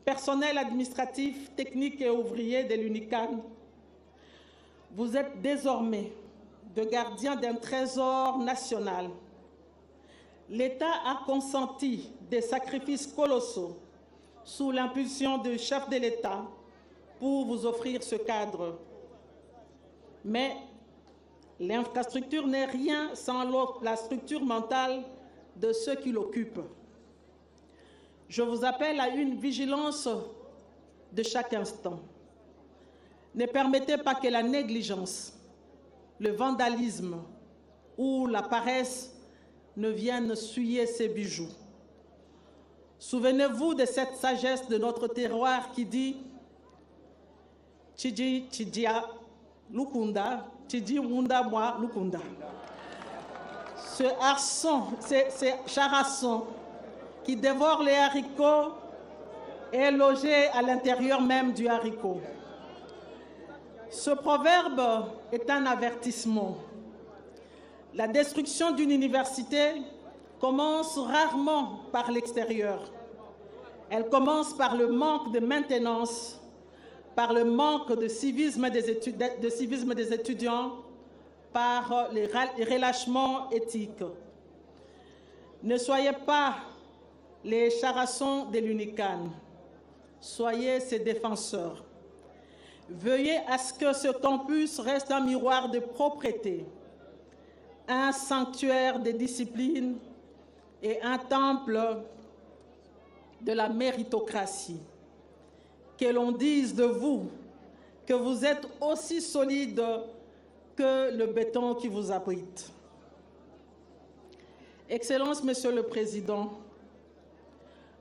J: personnel administratif, technique et ouvrier de l'UNICAN, vous êtes désormais de gardiens d'un trésor national. L'État a consenti des sacrifices colossaux sous l'impulsion du chef de l'État pour vous offrir ce cadre. Mais l'infrastructure n'est rien sans la structure mentale de ceux qui l'occupent. Je vous appelle à une vigilance de chaque instant. Ne permettez pas que la négligence, le vandalisme ou la paresse ne viennent souiller ces bijoux. Souvenez-vous de cette sagesse de notre terroir qui dit « Chidi Chidia Lukunda, Chidi Wunda Moi Lukunda ». Ce charasson qui dévore les haricots est logé à l'intérieur même du haricot. Ce proverbe est un avertissement. La destruction d'une université commence rarement par l'extérieur. Elle commence par le manque de maintenance, par le manque de civisme des étudiants, par les relâchements éthiques. Ne soyez pas les charassons de l'UNICAN, soyez ses défenseurs. Veuillez à ce que ce campus reste un miroir de propreté, un sanctuaire de discipline et un temple de la méritocratie. Que l'on dise de vous que vous êtes aussi solide que le béton qui vous abrite. Excellence, Monsieur le Président,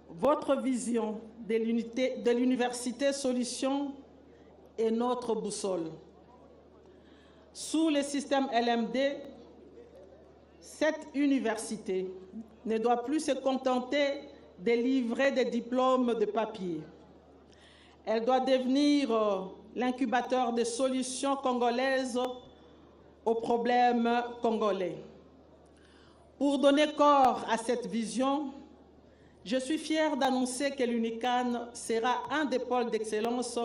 J: votre vision de l'Université Solutions est notre boussole. Sous le système LMD, cette université ne doit plus se contenter de livrer des diplômes de papier. Elle doit devenir l'incubateur de solutions congolaises aux problèmes congolais. Pour donner corps à cette vision, Je suis fière d'annoncer que l'UNICAN sera un des pôles d'excellence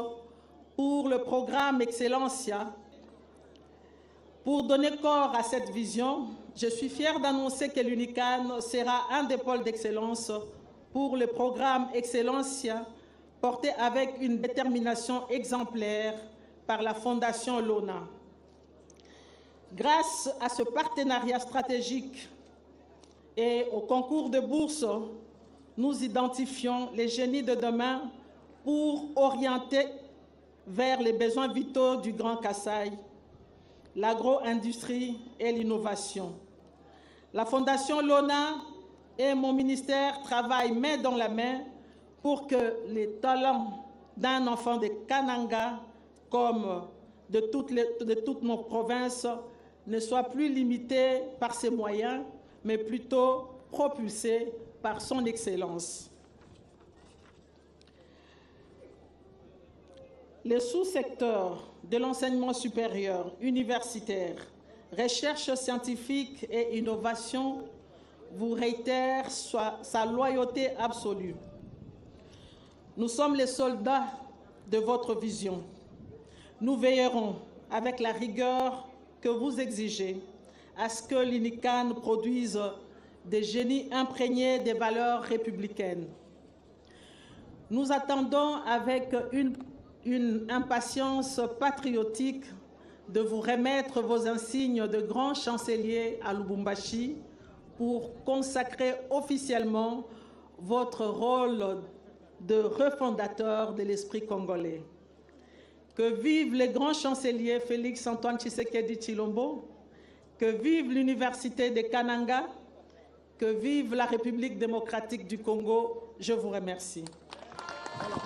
J: pour le programme Excellencia. Pour donner corps à cette vision, je suis fière d'annoncer que l'UNICAN sera un des pôles d'excellence pour le programme Excellencia, porté avec une détermination exemplaire par la Fondation Lona. Grâce à ce partenariat stratégique et au concours de bourse, nous identifions les génies de demain pour orienter vers les besoins vitaux du Grand Kasaï, l'agro-industrie et l'innovation. La Fondation Lona et mon ministère travaillent main dans la main pour que les talents d'un enfant de Kananga, comme de toutes nos provinces, ne soient plus limités par ses moyens, mais plutôt propulsés par son excellence. Les sous-secteurs de l'enseignement supérieur, universitaire, recherche scientifique et innovation vous réitèrent sa loyauté absolue. Nous sommes les soldats de votre vision. Nous veillerons avec la rigueur que vous exigez à ce que l'UNICAN produise des génies imprégnés des valeurs républicaines. Nous attendons avec une impatience patriotique de vous remettre vos insignes de grand chancelier à Lubumbashi pour consacrer officiellement votre rôle de refondateur de l'esprit congolais. Que vive le grand chancelier Félix-Antoine Tshisekedi Tshilombo, que vive l'Université de Kananga, que vive la République démocratique du Congo. Je vous remercie.
C: Alors,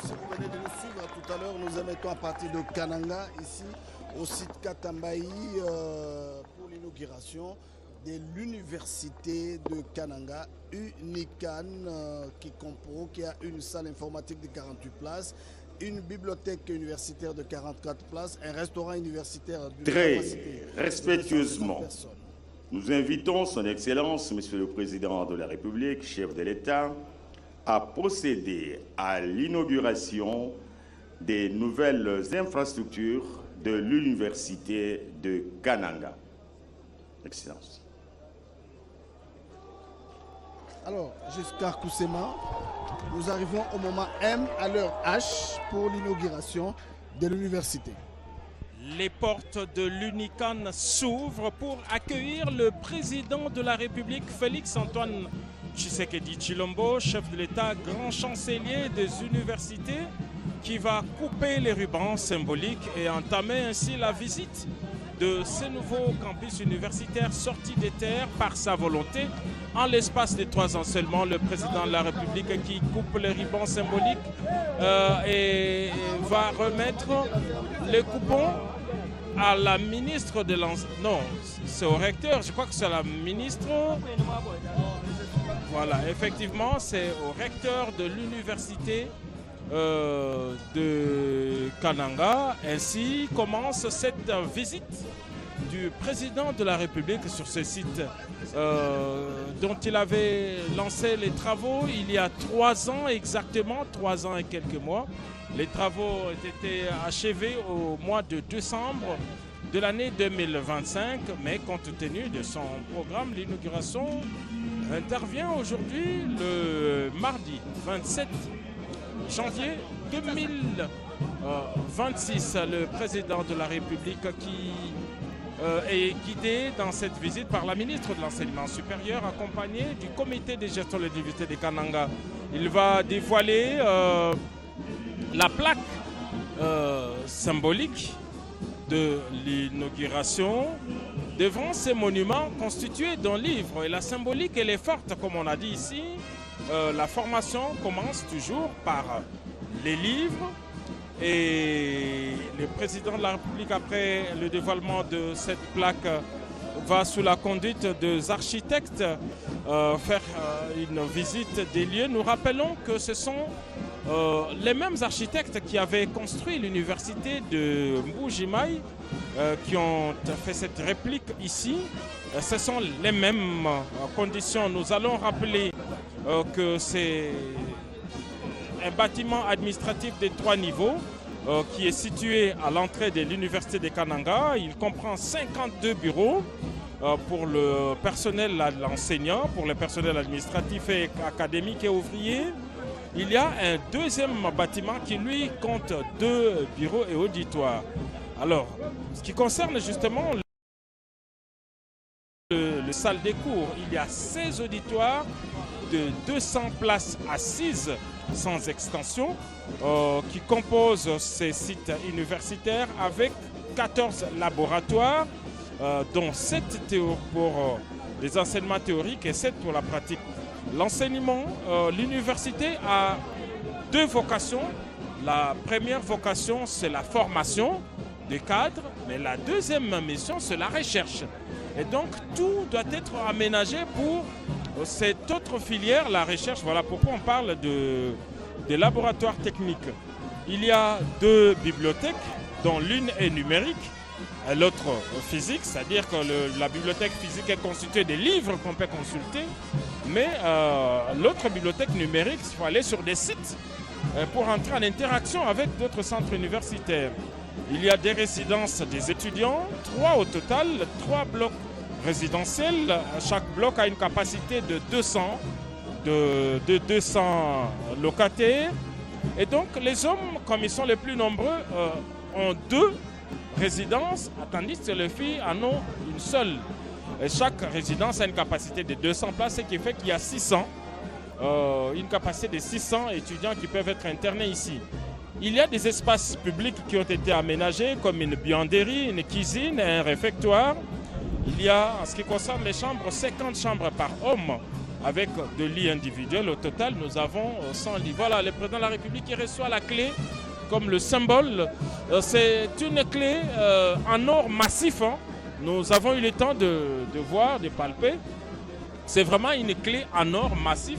C: si vous venez de nous suivre tout à l'heure, nous émettons à partir de Kananga, ici, au site Katambaï, pour l'inauguration de l'Université de Kananga, UNICAN, qui a une salle informatique de 48 places, une bibliothèque universitaire de 44 places, un restaurant universitaire d'une capacité
F: très respectueusement, nous invitons son Excellence, Monsieur le Président de la République, chef de l'État, à procéder à l'inauguration des nouvelles infrastructures de l'Université de Kananga. Excellence.
C: Alors, jusqu'à Kousema, nous arrivons au moment M à l'heure H pour l'inauguration de l'université.
A: Les portes de l'UNICAN s'ouvrent pour accueillir le président de la République, Félix-Antoine Tshisekedi Tshilombo, chef de l'État, grand chancelier des universités, qui va couper les rubans symboliques et entamer ainsi la visite de ce nouveau campus universitaire sorti des terres par sa volonté. En l'espace de 3 ans seulement, le président de la République qui coupe les rubans symboliques et va remettre les coupons à la ministre de l'enseignement. Non, c'est au recteur, je crois que c'est la ministre. Voilà, effectivement, c'est au recteur de l'université de Kananga. Ainsi commence cette visite du président de la République sur ce site dont il avait lancé les travaux il y a 3 ans exactement, 3 ans et quelques mois. Les travaux ont été achevés au mois de décembre de l'année 2025, mais compte tenu de son programme, l'inauguration intervient aujourd'hui le mardi 27 janvier 2026. Le président de la République qui est guidé dans cette visite par la ministre de l'Enseignement supérieur, accompagné du comité de gestion de l'université de Kananga. Il va dévoiler la plaque symbolique de l'inauguration devant ces monuments constitués d'un livre. Et la symbolique, elle est forte, comme on a dit ici. La formation commence toujours par les livres. Et le président de la République, après le dévoilement de cette plaque, va sous la conduite des architectes faire une visite des lieux. Nous rappelons que ce sont les mêmes architectes qui avaient construit l'université de Mbuji-Mayi, qui ont fait cette réplique ici. Ce sont les mêmes conditions. Nous allons rappeler que c'est un bâtiment administratif de 3 niveaux qui est situé à l'entrée de l'université de Kananga. Il comprend 52 bureaux pour le personnel l'enseignant, pour le personnel administratif et académique et ouvrier. Il y a un deuxième bâtiment qui lui compte 2 bureaux et auditoires. Alors, ce qui concerne justement le salle des cours, il y a 16 auditoires de 200 places assises sans extension qui composent ces sites universitaires avec 14 laboratoires dont 7 pour les enseignements théoriques et 7 pour la pratique. L'enseignement, l'université a 2 vocations. La première vocation, c'est la formation des cadres, mais la deuxième mission, c'est la recherche. Et donc, tout doit être aménagé pour cette autre filière, la recherche. Voilà pourquoi on parle de laboratoires techniques. Il y a 2 bibliothèques, dont l'une est numérique, l'autre physique, c'est-à-dire que la bibliothèque physique est constituée des livres qu'on peut consulter, mais l'autre bibliothèque numérique, il faut aller sur des sites pour entrer en interaction avec d'autres centres universitaires. Il y a des résidences des étudiants, 3 au total, 3 blocs résidentiels. Chaque bloc a une capacité de 200 locataires. Et donc les hommes, comme ils sont les plus nombreux, ont 2 résidences, tandis que les filles en ont une seule. Et chaque résidence a une capacité de 200 places, ce qui fait qu'il y a 600, une capacité de 600 étudiants qui peuvent être internés ici. Il y a des espaces publics qui ont été aménagés, comme une buanderie, une cuisine, un réfectoire. Il y a, en ce qui concerne les chambres, 50 chambres par homme, avec 2 lits individuels. Au total, nous avons 100 lits. Voilà, le président de la République qui reçoit la clé comme le symbole. C'est une clé en or massif. Hein. Nous avons eu le temps de voir, de palper. C'est vraiment une clé en or massif,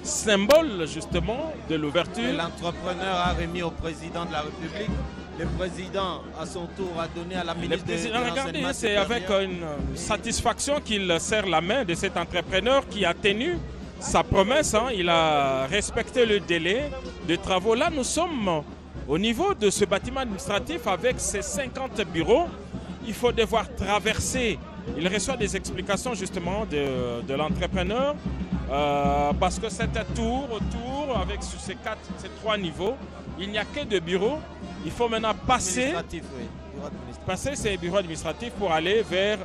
A: symbole justement de l'ouverture.
E: L'entrepreneur a remis au président de la République. Le président, à son tour, a donné à la ministre de l'Enseignement supérieur.
A: Regardez, c'est avec une satisfaction qu'il serre la main de cet entrepreneur qui a tenu sa promesse. Hein. Il a respecté le délai de travaux. Là, nous sommes au niveau de ce bâtiment administratif avec ses 50 bureaux. Il faut devoir traverser. Il reçoit des explications justement de l'entrepreneur parce que cette tour autour, avec ces 3 niveaux, il n'y a que 2 bureaux. Il faut maintenant passer ces bureaux administratifs pour aller vers...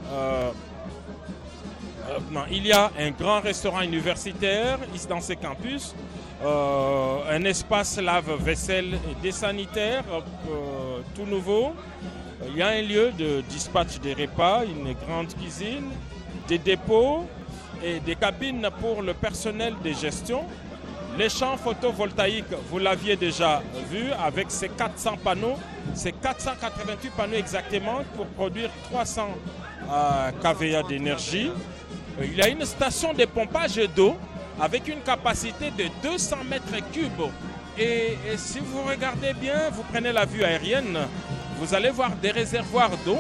A: il y a un grand restaurant universitaire ici dans ce campus, un espace lave-vaisselle et des sanitaires tout nouveau. Il y a un lieu de dispatch des repas, une grande cuisine, des dépôts et des cabines pour le personnel de gestion. Les champs photovoltaïques, vous l'aviez déjà vu avec ces 400 panneaux, ces 488 panneaux exactement pour produire 300 kVA d'énergie. Il y a une station de pompage d'eau avec une capacité de 200 mètres cubes. Et si vous regardez bien, vous prenez la vue aérienne, vous allez voir des réservoirs d'eau.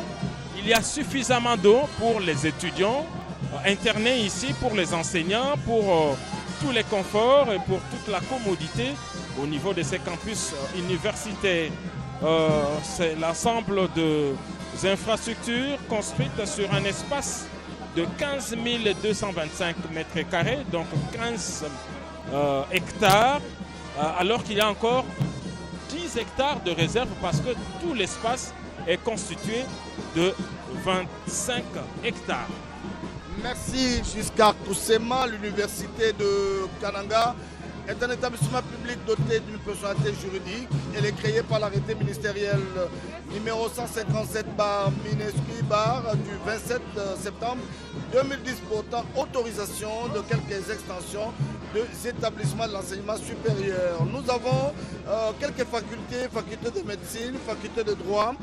A: Il y a suffisamment d'eau pour les étudiants internés ici, pour les enseignants, pour tous les conforts et pour toute la commodité au niveau de ces campus universitaires. C'est l'ensemble des infrastructures construites sur un espace de 15 225 mètres carrés, donc 15 hectares, alors qu'il y a encore 10 hectares de réserve parce que tout l'espace est constitué de 25 hectares.
C: Merci Giscard Koussema. L'université de Kananga est un établissement public doté d'une personnalité juridique. Elle est créée par l'arrêté ministériel numéro 157/MINESCI- du 27 septembre 2010 portant autorisation de quelques extensions des établissements de l'enseignement supérieur. Nous avons quelques facultés, faculté de médecine, faculté de droit,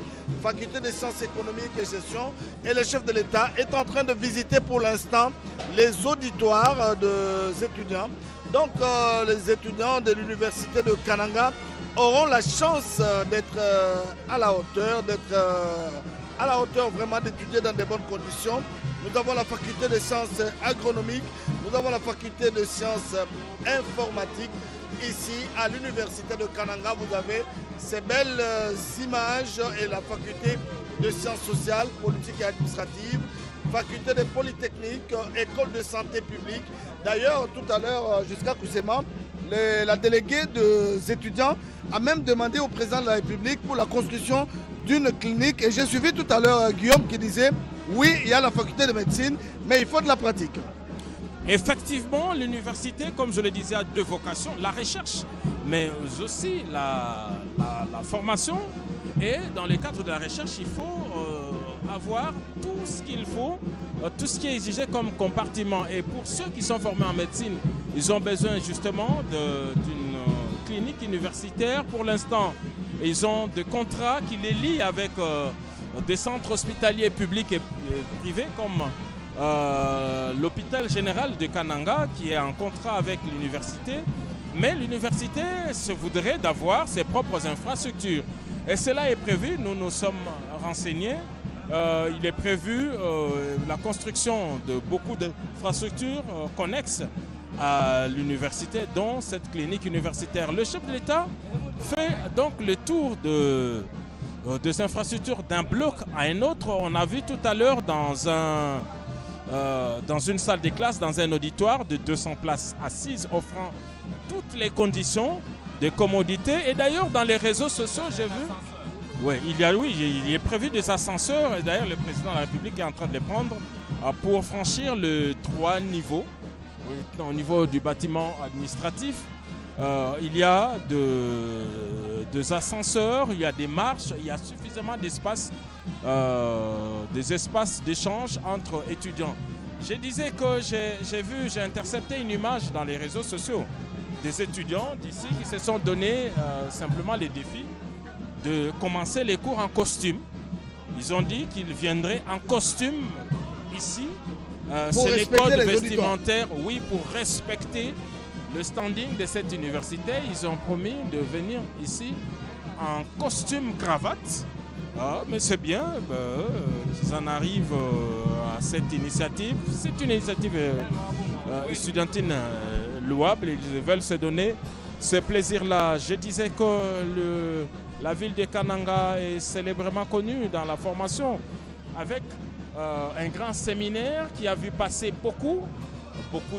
C: faculté des sciences économiques et gestion. Et le chef de l'État est en train de visiter pour l'instant les auditoires des étudiants. Donc les étudiants de l'université de Kananga auront la chance d'être à la hauteur, vraiment d'étudier dans de bonnes conditions. Nous avons la faculté de sciences agronomiques, nous avons la faculté de sciences informatique. Ici, à l'université de Kananga, vous avez ces belles images et la faculté de sciences sociales, politiques et administratives, faculté de polytechnique, école de santé publique. D'ailleurs, tout à l'heure, jusqu'à Kousema, la déléguée des étudiants a même demandé au président de la République pour la construction d'une clinique. Et j'ai suivi tout à l'heure Guillaume qui disait, oui, il y a la faculté de médecine, mais il faut de la pratique.
A: Effectivement, l'université, comme je le disais, a deux vocations, la recherche, mais aussi la formation. Et dans le cadre de la recherche, il faut avoir tout ce qu'il faut, tout ce qui est exigé comme compartiment. Et pour ceux qui sont formés en médecine, ils ont besoin justement d'une clinique universitaire. Pour l'instant, ils ont des contrats qui les lient avec des centres hospitaliers publics et privés comme l'hôpital général de Kananga qui est en contrat avec l'université. Mais l'université se voudrait d'avoir ses propres infrastructures. Et cela est prévu, nous nous sommes renseignés. Il est prévu la construction de beaucoup d'infrastructures connexes à l'université, dont cette clinique universitaire. Le chef de l'État fait donc le tour des infrastructures d'un bloc à un autre. On a vu tout à l'heure dans une salle de classe, dans un auditoire de 200 places assises, offrant toutes les conditions de commodité. Et d'ailleurs, dans les réseaux sociaux, j'ai vu, il est prévu des ascenseurs. Et d'ailleurs, le président de la République est en train de les prendre pour franchir le 3 niveaux. Au niveau du bâtiment administratif, il y a des ascenseurs, il y a des marches, il y a suffisamment d'espace, des espaces d'échange entre étudiants. Je disais que j'ai intercepté une image dans les réseaux sociaux des étudiants d'ici qui se sont donné simplement les défis de commencer les cours en costume. Ils ont dit qu'ils viendraient en costume ici. C'est les codes vestimentaires, oui, pour respecter le standing de cette université. Ils ont promis de venir ici en costume cravate. Mais c'est bien qu'ils en arrivent à cette initiative. C'est une initiative estudiantine louable. Ils veulent se donner ce plaisir-là. Je disais que la ville de Kananga est célèbrement connue dans la formation avec un grand séminaire qui a vu passer beaucoup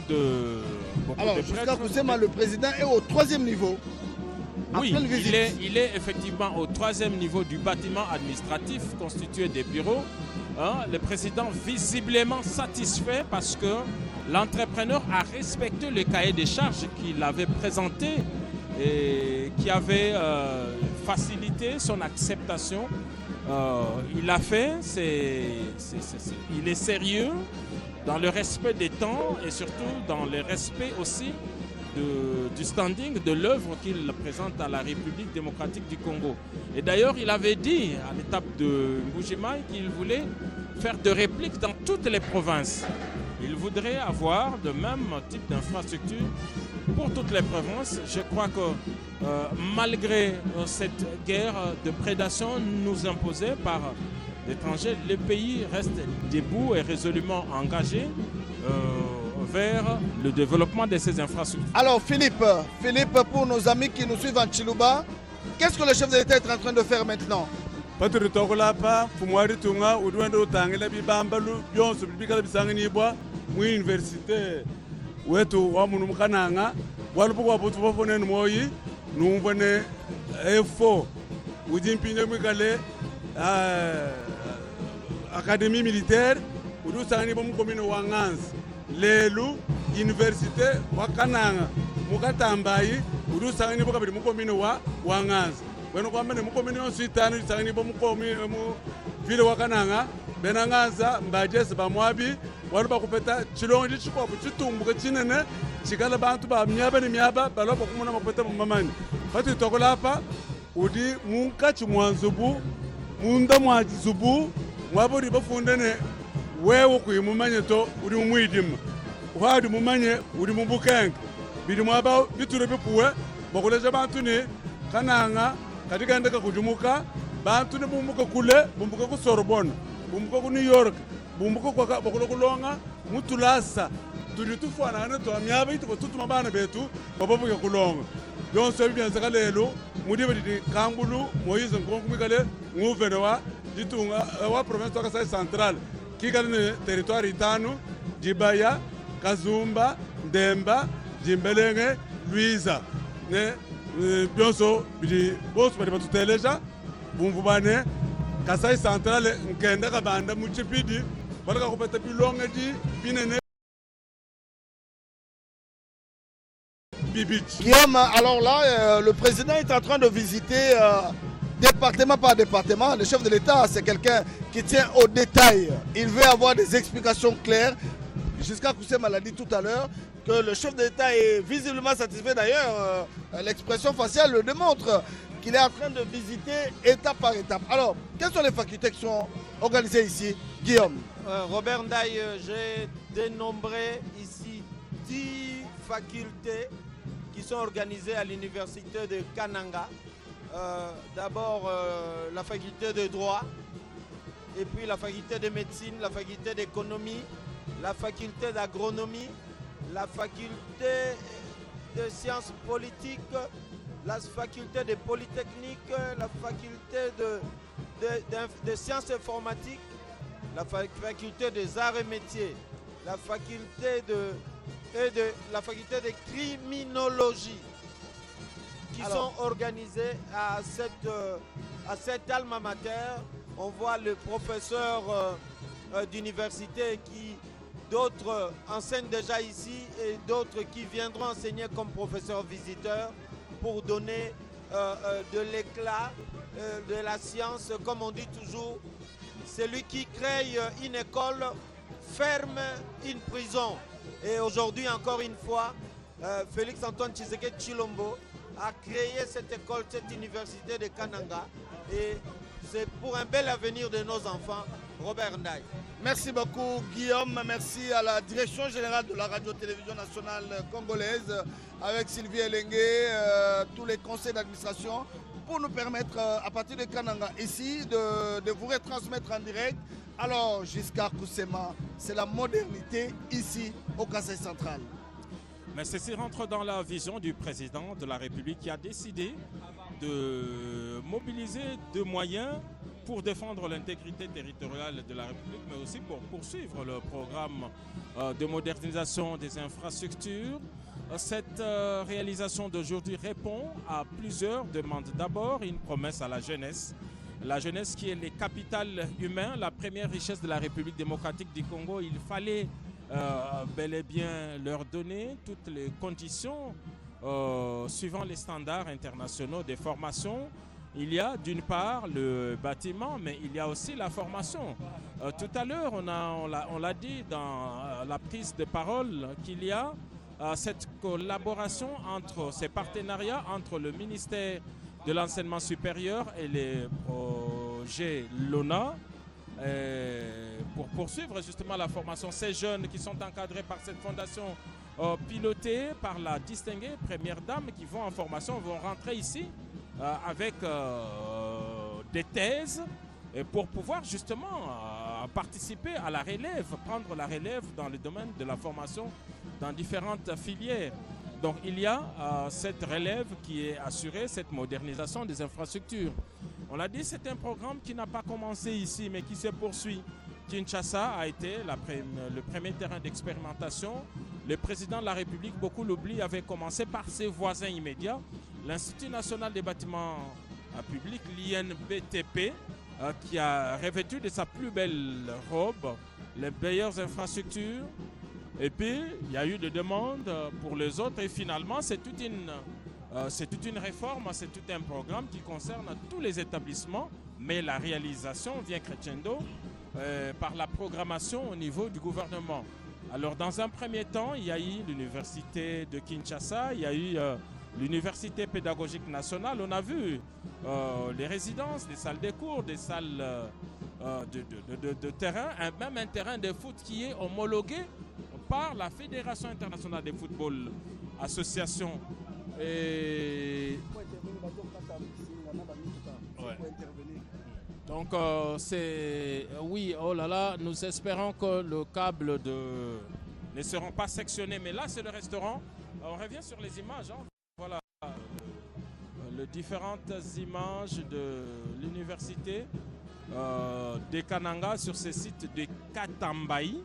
A: de
C: Alors, jusqu'à Kousema, le président est au 3e niveau.
A: Oui, il est effectivement au 3e niveau du bâtiment administratif constitué des bureaux. Le président visiblement satisfait parce que l'entrepreneur a respecté le cahier des charges qu'il avait présenté et qui avait facilité son acceptation. Il a fait, il est sérieux dans le respect des temps et surtout dans le respect aussi du standing de l'œuvre qu'il présente à la République démocratique du Congo. Et d'ailleurs, il avait dit à l'étape de Mbuji-Mayi qu'il voulait faire de répliques dans toutes les provinces. Il voudrait avoir le même type d'infrastructure pour toutes les provinces. Je crois que malgré cette guerre de prédation nous imposée par l'étranger, le pays reste debout et résolument engagé vers le développement de ces infrastructures.
C: Alors Philippe, pour nos amis qui nous suivent en Chiluba, qu'est-ce que le chef de l'État est en train de faire maintenant?
D: Université wetu wa munu mkananga walupo wa butu bafone moyi numbone efo ujimpinye mwikale académie militaire udu sangani bo mukomino wa Nganzi lelu université wa Kananga mukatambayi udu sangani bo kabiri mukomino wa Nganzi weno kwamba ne mukomino yonsitano sangani bo mukomino mu vile wa Kananga benangaza mbajese bamwabi waluba kupeta chilongi chikopo chitumbuke chinene chikala bantu ba myaba ni myaba balopa kumuna mapeta mumamani pati tokolapa udi munka chimwanzubu munda mwazubu mwaburi bafundene wewe kuyimumanye to udi mumwidima wadi mumanye udi mumbukenga bidi mwaba biture bipuwe bakoleja bantu ni Kananga katika ndeka kujumuka bantu ni bumbuka kule bumbuka ku Sorbonne bumbuka ku New York bumbuka kwa kulonga mutulasa tuli tufanana twamyaba ituko tutuma bana betu bababuke kulonga byonse bibyanzeka lelo mudibe didi kangulu Moise Nkonkumikale nguvene wa ditunga wa province wa Kasai Central kikali ne territoire itano Dibaya, Kazumba, Ndemba, Jimbelenge, Luiza ne byonso bidi bosu badi batuteleja bumvubane Kasai Central nkenda kabanda muchipidi balaka kupeta bilonga di binene.
C: Guillaume, alors là, le président est en train de visiter département par département. Le chef de l'État, c'est quelqu'un qui tient au détail. Il veut avoir des explications claires. Jusqu'à Koussema l'a dit tout à l'heure, que le chef de l'État est visiblement satisfait. D'ailleurs, l'expression faciale le démontre qu'il est en train de visiter étape par étape. Alors, quelles sont les facultés qui sont organisées ici, Guillaume?
E: Robert Ndaye, j'ai dénombré ici 10 facultés qui sont organisées à l'université de Kananga. D'abord la faculté de droit, et puis la faculté de médecine, la faculté d'économie, la faculté d'agronomie, la faculté de sciences politiques, la faculté de polytechnique, la faculté de sciences informatiques, la faculté des arts et métiers, la faculté la faculté de criminologie, qui sont organisés à cette alma mater. On voit le professeur d'université qui d'autres enseignent déjà ici et d'autres qui viendront enseigner comme professeurs visiteurs pour donner de l'éclat de la science. Comme on dit toujours, celui qui crée une école ferme une prison. Et aujourd'hui, encore une fois, Félix Antoine Tshisekedi Tshilombo a créé cette école, cette université de Kananga. Et c'est pour un bel avenir de nos enfants. Robert Ndaye.
C: Merci beaucoup Guillaume, merci à la direction générale de la radio-télévision nationale congolaise avec Sylvie Elengue, tous les conseils d'administration pour nous permettre à partir de Kananga ici de vous retransmettre en direct. Alors jusqu'à Koussema, c'est la modernité ici au Kasai central.
A: Mais ceci rentre dans la vision du président de la République qui a décidé de mobiliser des moyens pour défendre l'intégrité territoriale de la République, mais aussi pour poursuivre le programme de modernisation des infrastructures. Cette réalisation d'aujourd'hui répond à plusieurs demandes. D'abord, une promesse à la jeunesse. La jeunesse qui est le capital humain, la première richesse de la République démocratique du Congo. Il fallait bel et bien leur donner toutes les conditions suivant les standards internationaux des formations. Il y a d'une part le bâtiment, mais il y a aussi la formation. Tout à l'heure, on l'a dit dans la prise de parole qu'il y a cette collaboration entre ces partenariats entre le ministère de l'enseignement supérieur et les projets LONA pour poursuivre justement la formation. Ces jeunes qui sont encadrés par cette fondation pilotée par la distinguée première dame qui vont en formation vont rentrer ici avec des thèses et pour pouvoir justement participer à la relève, prendre la relève dans le domaine de la formation dans différentes filières. Donc il y a cette relève qui est assurée, cette modernisation des infrastructures. On l'a dit, c'est un programme qui n'a pas commencé ici, mais qui se poursuit. Kinshasa a été le premier terrain d'expérimentation. Le président de la République, beaucoup l'oublient, avait commencé par ses voisins immédiats. L'Institut national des bâtiments publics, l'INBTP, qui a revêtu de sa plus belle robe les meilleures infrastructures. Et puis, il y a eu des demandes pour les autres. Et finalement, c'est toute une réforme, c'est tout un programme qui concerne tous les établissements. Mais la réalisation vient crescendo par la programmation au niveau du gouvernement. Alors, dans un premier temps, il y a eu l'université de Kinshasa, il y a eu l'université pédagogique nationale. On a vu les résidences, les salles de cours, des salles de terrain, même un terrain de foot qui est homologué par la Fédération internationale de football, association. Et... Ouais. Donc c'est... Oui, oh là là, nous espérons que le câble ne seront pas sectionnés. Mais là, c'est le restaurant. On revient sur les images. Hein. Voilà les différentes images de l'université de Kananga sur ce site de Katambayi,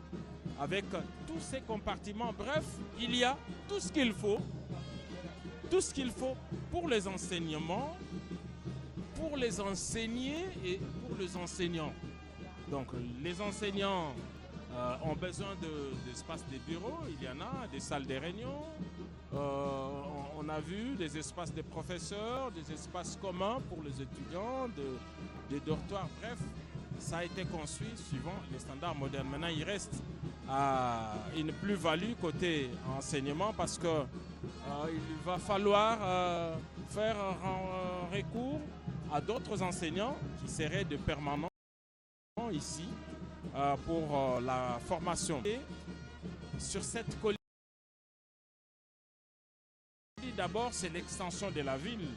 A: avec tous ces compartiments. Bref, il y a tout ce qu'il faut pour les enseignements, pour les enseignés et pour les enseignants. Donc les enseignants ont besoin d'espaces de bureaux, il y en a, des salles de réunion, on a vu des espaces de professeurs, des espaces communs pour les étudiants, des dortoirs, bref, ça a été construit suivant les standards modernes. Maintenant, il reste une plus-value côté enseignement parce que il va falloir faire un recours à d'autres enseignants qui seraient de permanents ici pour la formation. Et sur cette colline, d'abord, c'est l'extension de la ville.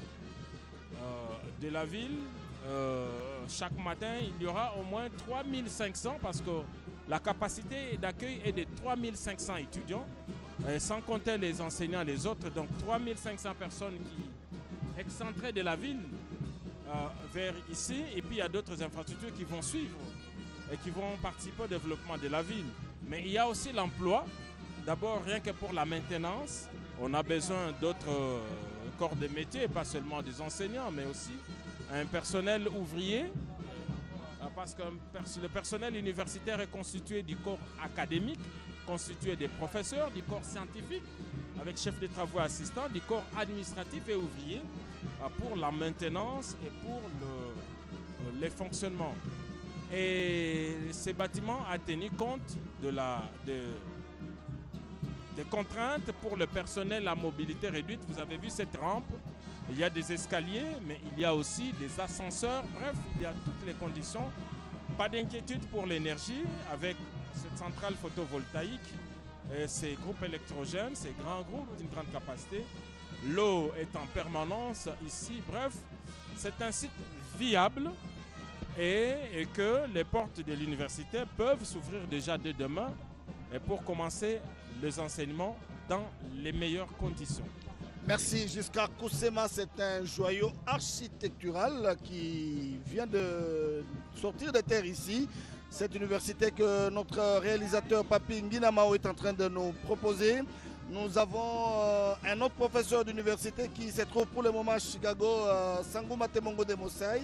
A: Chaque matin, il y aura au moins 3500 parce que la capacité d'accueil est de 3500 étudiants, sans compter les enseignants, les autres. Donc 3500 personnes qui excentrées de la ville vers ici. Et puis il y a d'autres infrastructures qui vont suivre et qui vont participer au développement de la ville. Mais il y a aussi l'emploi. D'abord, rien que pour la maintenance, on a besoin d'autres corps de métier, pas seulement des enseignants, mais aussi un personnel ouvrier, parce que le personnel universitaire est constitué du corps académique, constitué des professeurs, du corps scientifique, avec chef de travaux assistants, du corps administratif et ouvrier, pour la maintenance et pour les fonctionnements. Et ces bâtiments ont tenu compte des contraintes pour le personnel à mobilité réduite. Vous avez vu cette rampe, il y a des escaliers, mais il y a aussi des ascenseurs. Bref, il y a toutes les conditions. Pas d'inquiétude pour l'énergie avec cette centrale photovoltaïque et ces groupes électrogènes, ces grands groupes d'une grande capacité. L'eau est en permanence ici. Bref, c'est un site viable et que les portes de l'université peuvent s'ouvrir déjà dès demain et pour commencer les enseignements dans les meilleures conditions.
C: Merci Giscard Koussema, c'est un joyau architectural qui vient de sortir de terre ici. Cette université que notre réalisateur Papi Nguinamao est en train de nous proposer. Nous avons un autre professeur d'université qui se trouve pour le moment à Chicago, Sangouma Temongo de Mossai,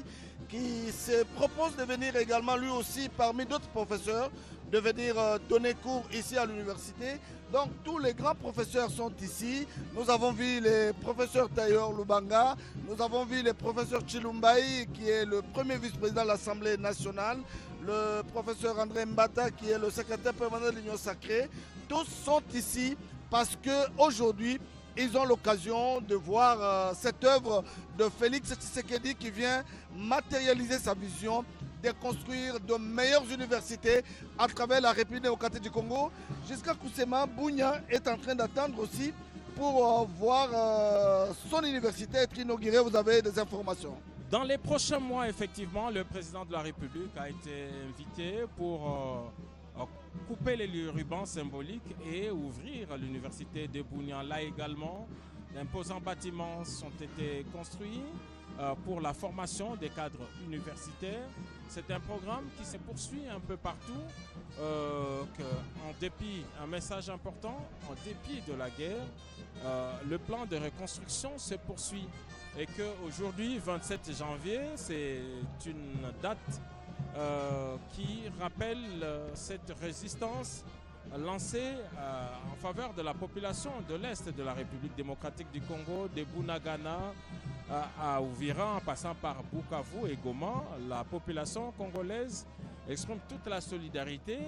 C: qui se propose de venir également lui aussi parmi d'autres professeurs, de venir donner cours ici à l'université. Donc tous les grands professeurs sont ici. Nous avons vu le professeur Tayor Lubanga, nous avons vu le professeur Chilumbaï qui est le premier vice-président de l'Assemblée nationale, le professeur André Mbata qui est le secrétaire permanent de l'Union sacrée. Tous sont ici parce qu'aujourd'hui, ils ont l'occasion de voir cette œuvre de Félix Tshisekedi qui vient matérialiser sa vision de construire de meilleures universités à travers la République démocratique du Congo. Jusqu'à Koussema, Bounia est en train d'attendre aussi pour voir son université être inaugurée. Vous avez des informations?
A: Dans les prochains mois, effectivement, le président de la République a été invité pour couper les rubans symboliques et ouvrir l'université de Bounia. Là également, d'imposants bâtiments sont été construits pour la formation des cadres universitaires. C'est un programme qui se poursuit un peu partout, en dépit, un message important, en dépit de la guerre, le plan de reconstruction se poursuit. Et qu'aujourd'hui, 27 janvier, c'est une date qui rappelle cette résistance lancée en faveur de la population de l'Est de la République démocratique du Congo, de Bunagana à Uvira, en passant par Bukavu et Goma. La population congolaise exprime toute la solidarité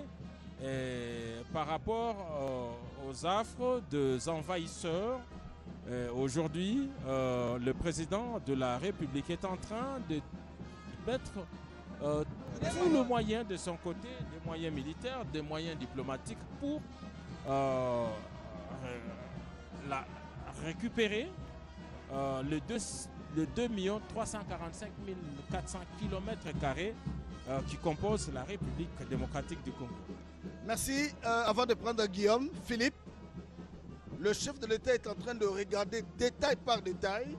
A: par rapport aux affres des envahisseurs. Aujourd'hui, le président de la République est en train de mettre tous les moyens de son côté, des moyens militaires, des moyens diplomatiques pour récupérer les le 2 345 400 km² qui composent la République démocratique du Congo.
C: Merci. Avant de prendre Guillaume, Philippe, le chef de l'État est en train de regarder détail par détail,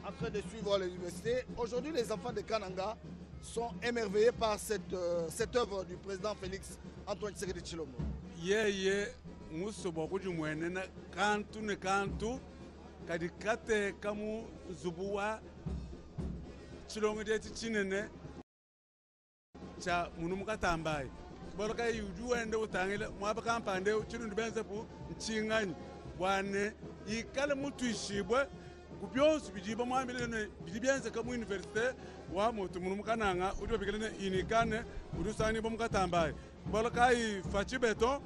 C: en train de suivre l'université. Aujourd'hui, les enfants de Kananga sont émerveillés par cette œuvre du président Félix Antoine Tshisekedi Tshilombo.
D: Musobo kujumwenena kantu ne kantu kadikate kamu zubuwa chilongo deti chinene cha munu mukatambaye boloka yuju wende utangile mwaba kampande chiru benze pu nchingani bwane ikale mutu ishibwe kubyonsu bijiba mwambile ne bijibenze kamu universite wa mutu munu mukananga udiba bikelene inikane udusani bo mukatambaye boloka ifachi beton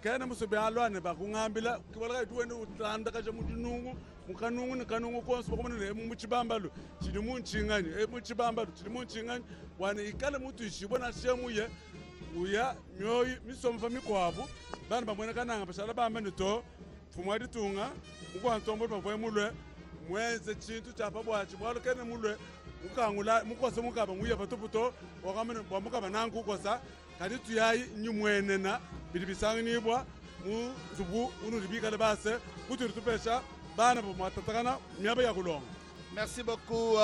D: kena musobe alwane bakungambila kiboloka duwende utanda kaje mudunungu mukanungu ni kanungu konsu bakomana ne muchibambalu chidi munchingani muchibambalu chidi munchingani wane ikale mutu ishibona shemuye uya nyoyi misomfa mikwabu bana bamwena kananga bashala bambe to fumwadi tunga mukwantombo bavwe mulwe mwenze chintu chapa bwachi bwalo kene mulwe mukangula mukose mukaba nguye batuputo wakamene bwamukaba nangu kosa kadi tuyayi nyumwenena bidibisangi nibwa mu zubu unu ribika lebase kuturi tupesha bana bamwatatakana miaba ya kulonga.
C: Merci beaucoup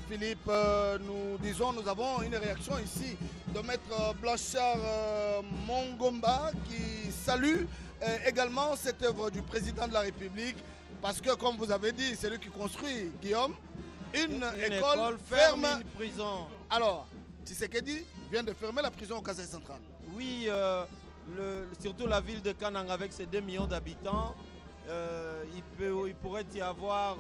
C: Philippe. Nous avons une réaction ici de Maître Blanchard Mongomba qui salue également cette œuvre du président de la République parce que comme vous avez dit, c'est lui qui construit, Guillaume, une école ferme
E: une prison.
C: Alors, Tshisekedi vient de fermer la prison au Kasaï central.
E: Oui, surtout la ville de Kananga avec ses 2 millions d'habitants, il pourrait y avoir...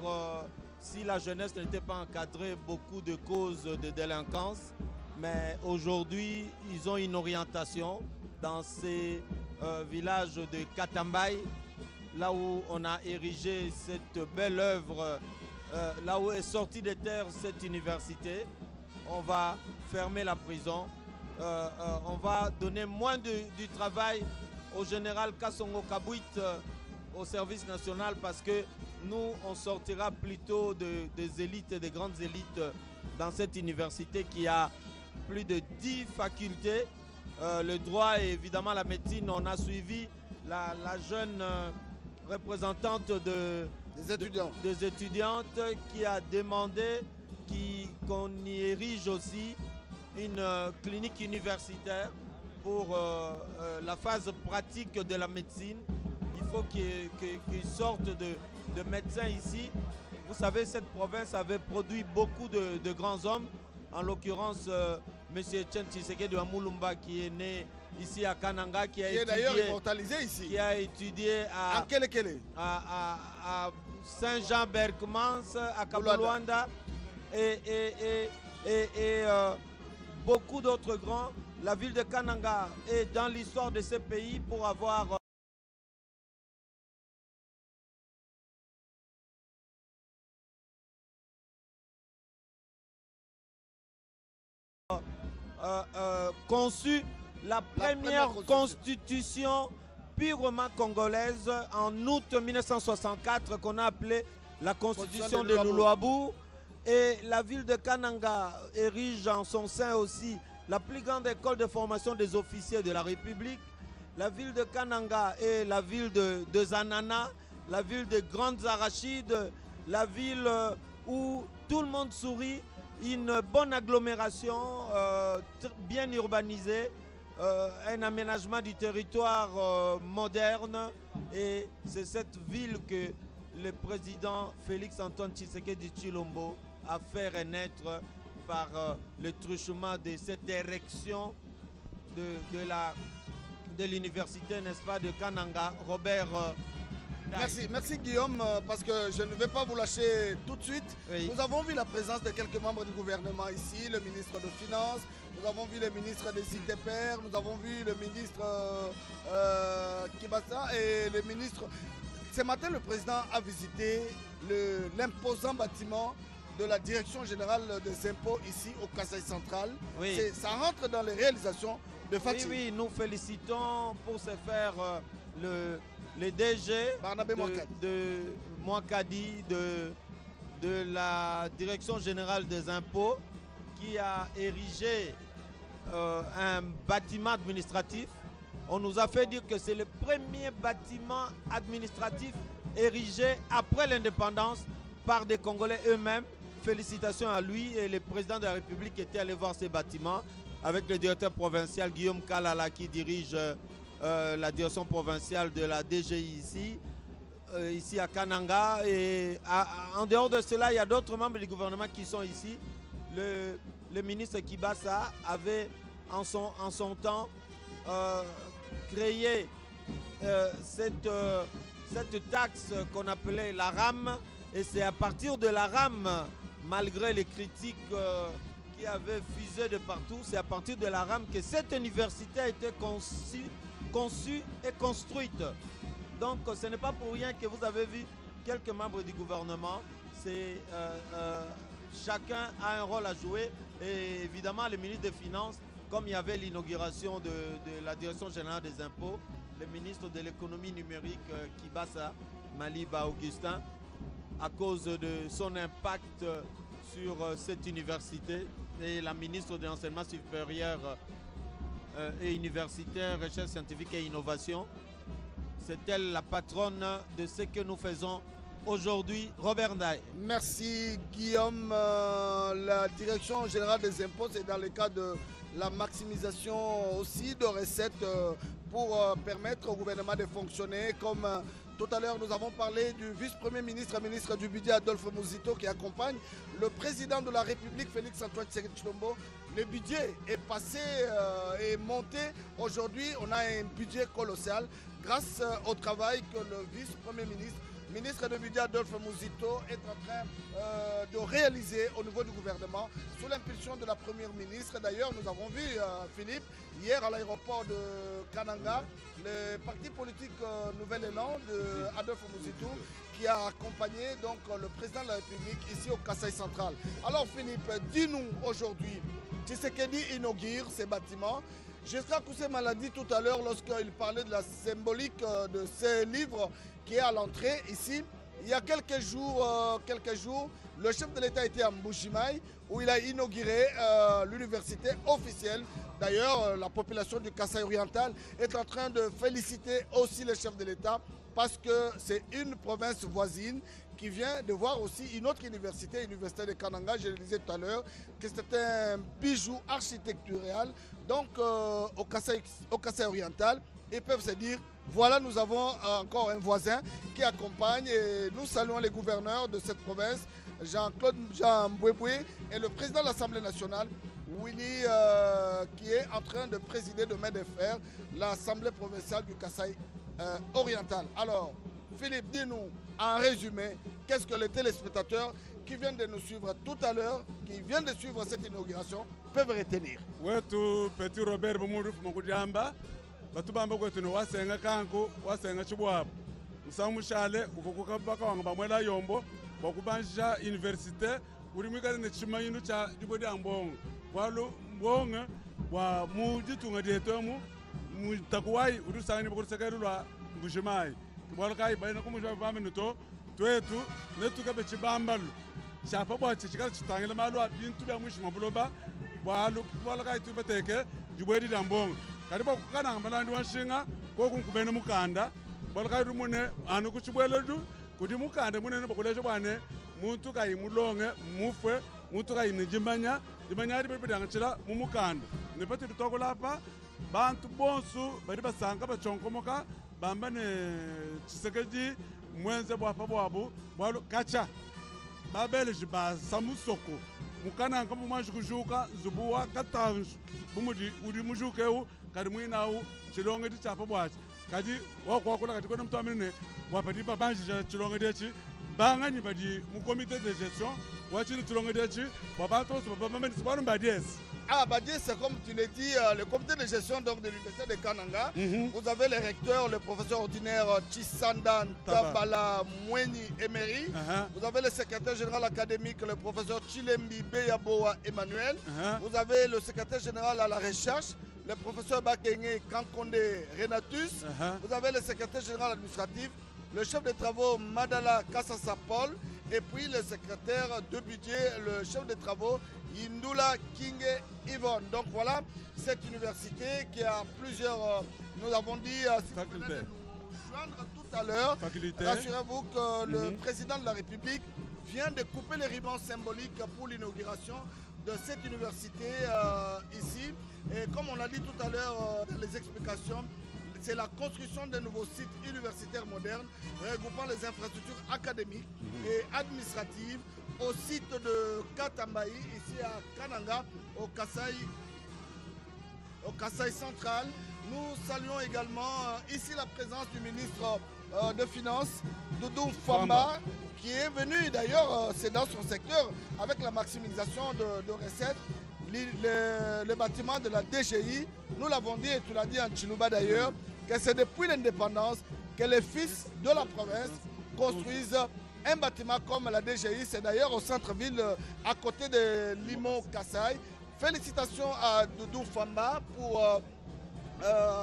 E: si la jeunesse n'était pas encadrée, beaucoup de causes de délinquance. Mais aujourd'hui, ils ont une orientation dans ces villages de Katambay, là où on a érigé cette belle œuvre, là où est sortie des terres cette université. On va fermer la prison. On va donner moins du travail au général Kassongo Kabouit au service national parce que nous, on sortira plutôt des élites, des grandes élites dans cette université qui a plus de 10 facultés. Le droit et évidemment la médecine, on a suivi la jeune représentante des étudiantes qui a demandé qu'on y érige aussi une clinique universitaire pour la phase pratique de la médecine. Il faut qu'ils sortent de médecins ici. Vous savez, cette province avait produit beaucoup de grands hommes, en l'occurrence M. Etienne Tshisekedi de Amulumba qui est né ici à Kananga, qui est
C: d'ailleurs immortalisé ici.
E: Qui a étudié à Saint-Jean-Berkmans, à Kabulwanda et beaucoup d'autres grands. La ville de Kananga est dans l'histoire de ce pays pour avoir conçu la première constitution purement congolaise en août 1964 qu'on a appelée la constitution de Luluabour. Et la ville de Kananga érige en son sein aussi la plus grande école de formation des officiers de la République. La ville de Kananga est la ville de Zanana, la ville de Grandes Arachides, la ville où tout le monde sourit, une bonne agglomération bien urbanisée, un aménagement du territoire moderne. Et c'est cette ville que le président Félix Antoine Tshisekedi Tshilombo a fait renaître par le truchement de cette érection de l'université, n'est-ce pas, de Kananga. Robert
C: Merci Guillaume, parce que je ne vais pas vous lâcher tout de suite. Oui. Nous avons vu la présence de quelques membres du gouvernement ici, le ministre de Finances, nous avons vu le ministre des ITPR, nous avons vu le ministre Kibasa et le ministre... Ce matin, le président a visité l'imposant bâtiment de la Direction Générale des Impôts ici au Kasaï central. Oui. Ça rentre dans les réalisations de Fatih.
E: Oui, nous félicitons pour ce faire le DG de Mouakadi, de la Direction générale des impôts qui a érigé un bâtiment administratif. On nous a fait dire que c'est le premier bâtiment administratif érigé après l'indépendance par des Congolais eux-mêmes. Félicitations à lui et le président de la République était allé voir ces bâtiments avec le directeur provincial Guillaume Kalala qui dirige la direction provinciale de la DGI ici à Kananga. Et en dehors de cela, il y a d'autres membres du gouvernement qui sont ici. Le ministre Kibasa avait en son temps créé cette taxe qu'on appelait la RAM. Et c'est à partir de la RAM, malgré les critiques qui avaient fusé de partout, c'est à partir de la RAM que cette université a été conçue et construite. Donc ce n'est pas pour rien que vous avez vu quelques membres du gouvernement. Chacun a un rôle à jouer. Et évidemment, le ministre des Finances, comme il y avait l'inauguration de la Direction générale des impôts, le ministre de l'économie numérique, Kibasa Maliba Augustin, à cause de son impact sur cette université, et la ministre de l'Enseignement supérieur et universitaire, recherche scientifique et innovation. C'est elle la patronne de ce que nous faisons aujourd'hui. Robert Ndaye.
C: Merci Guillaume. La Direction générale des impôts, c'est dans le cadre de la maximisation aussi de recettes pour permettre au gouvernement de fonctionner comme... Tout à l'heure, nous avons parlé du vice-premier ministre, ministre du budget Adolphe Muzito qui accompagne le président de la République, Félix-Antoine Tshisekedi Tshilombo. Le budget est passé et monté. Aujourd'hui, on a un budget colossal grâce au travail que le vice-premier ministre du budget Adolphe Muzito est en train de réaliser au niveau du gouvernement sous l'impulsion de la première ministre. D'ailleurs, nous avons vu, Philippe, hier à l'aéroport de Kananga, le parti politique Nouvel Élan de Adolphe Muzito qui a accompagné donc le président de la République ici au Kasaï central. Alors Philippe, dis-nous aujourd'hui, Tshisekedi inaugure ces bâtiments. Giscard Koussema l'a dit tout à l'heure lorsqu'il parlait de la symbolique de ces livres qui est à l'entrée ici. Il y a quelques jours, le chef de l'État était à Mbujimaï où il a inauguré l'université officielle. D'ailleurs, la population du Kasaï oriental est en train de féliciter aussi le chef de l'État parce que c'est une province voisine qui vient de voir aussi une autre université, l'université de Kananga, je le disais tout à l'heure, que c'est un bijou architectural. Donc au Kasaï oriental, ils peuvent se dire, voilà, nous avons encore un voisin qui accompagne et nous saluons les gouverneurs de cette province, Jean-Claude Mbouéboué et le président de l'Assemblée nationale, Willy, qui est en train de présider de main de fer l'Assemblée provinciale du Kasaï oriental. Alors, Philippe, dis-nous en résumé, qu'est-ce que les téléspectateurs qui viennent de nous suivre tout à l'heure, qui viennent de suivre cette inauguration, peuvent retenir?
D: Oui, tout petit Robert Boumou Mokudjamba, Batubamba Kwetuno, Wasenga Kanko, Wasenga Chibwab, Musamushale, Ukukabaka Wangabamwela Yombo, Bakubanja Université, Urimika Nechimanu Cha Dibodi Ambong, Walu Mbonga, Wa Mujitunga Dietomu, Mutakuai, Urusani Bukusakarula, Mbushimai. Walkai baina kumusha vamenuto twetu netuka bechibambalu chapa bwa chichikala chitangela malu abintu bya mwishi mabuloba bwalu walkai tubeteke jibwedi dambonga kaliba kukana ngamalandi washinga ko kunkubene mukanda walkai rumune anu kuchibweledu kuti mukanda munene bakulesha bwane muntu kai mulonge mufwe muntu kai nijimanya jimanya ri bebedanga chira mumukanda nepati tutoko lapa bantu bonsu bari basanga bachonkomoka bambane Tshisekedi mwenze bwapa bwabu bwalu kacha babeleji ba samusoko mukana nkamu mwajukujuka zubuwa katanju bumudi udi mujukeu kadi mwinawu chilonge tichapa bwachi kadi wakwakula kadi kona mtu amene wapati babanji chilonge dechi bangani badi mu comité de gestion wachini chilonge dechi wabantu babamene sibanu mbadiesi.
C: Ah, Badié, c'est comme tu l'as dit, le comité de gestion donc, de l'université de Kananga. Vous avez le recteur, le professeur ordinaire Chisandan Tabala Mweni Emery. Vous avez le secrétaire général académique, le professeur Chilembi Beyaboa Emmanuel. Vous avez le secrétaire général à la recherche, le professeur Bakenge Kankonde Renatus. Vous avez le secrétaire général administratif, le chef de travaux Madala Kassassa Paul. et puis le secrétaire de budget, le chef de travaux, Yindula King Yvonne. Donc voilà, cette université qui a plusieurs, nous avons dit,
D: faculté.
C: Joindre tout à l'heure. Rassurez-vous que le président de la République vient de couper les ribbons symboliques pour l'inauguration de cette université ici. Et comme on l'a dit tout à l'heure dans les explications, c'est la construction de nouveaux sites universitaires modernes regroupant les infrastructures académiques et administratives au site de Katambayi, ici à Kananga, au Kasaï central. Nous saluons également ici la présence du ministre de Finances, Doudou Famba, qui est venu d'ailleurs, c'est dans son secteur, avec la maximisation de recettes. Le bâtiment de la DGI, nous l'avons dit et tu l'as dit en Chiluba d'ailleurs, que c'est depuis l'indépendance que les fils de la province construisent un bâtiment comme la DGI. C'est d'ailleurs au centre-ville, à côté de Limon Kasaï. Félicitations à Doudou Famba pour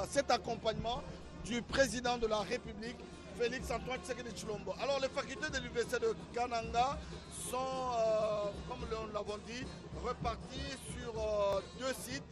C: cet accompagnement du président de la République, Félix Antoine Tshisekedi Tshilombo. Alors les facultés de l'université de Kananga sont, comme nous l'avons dit, reparties sur deux sites.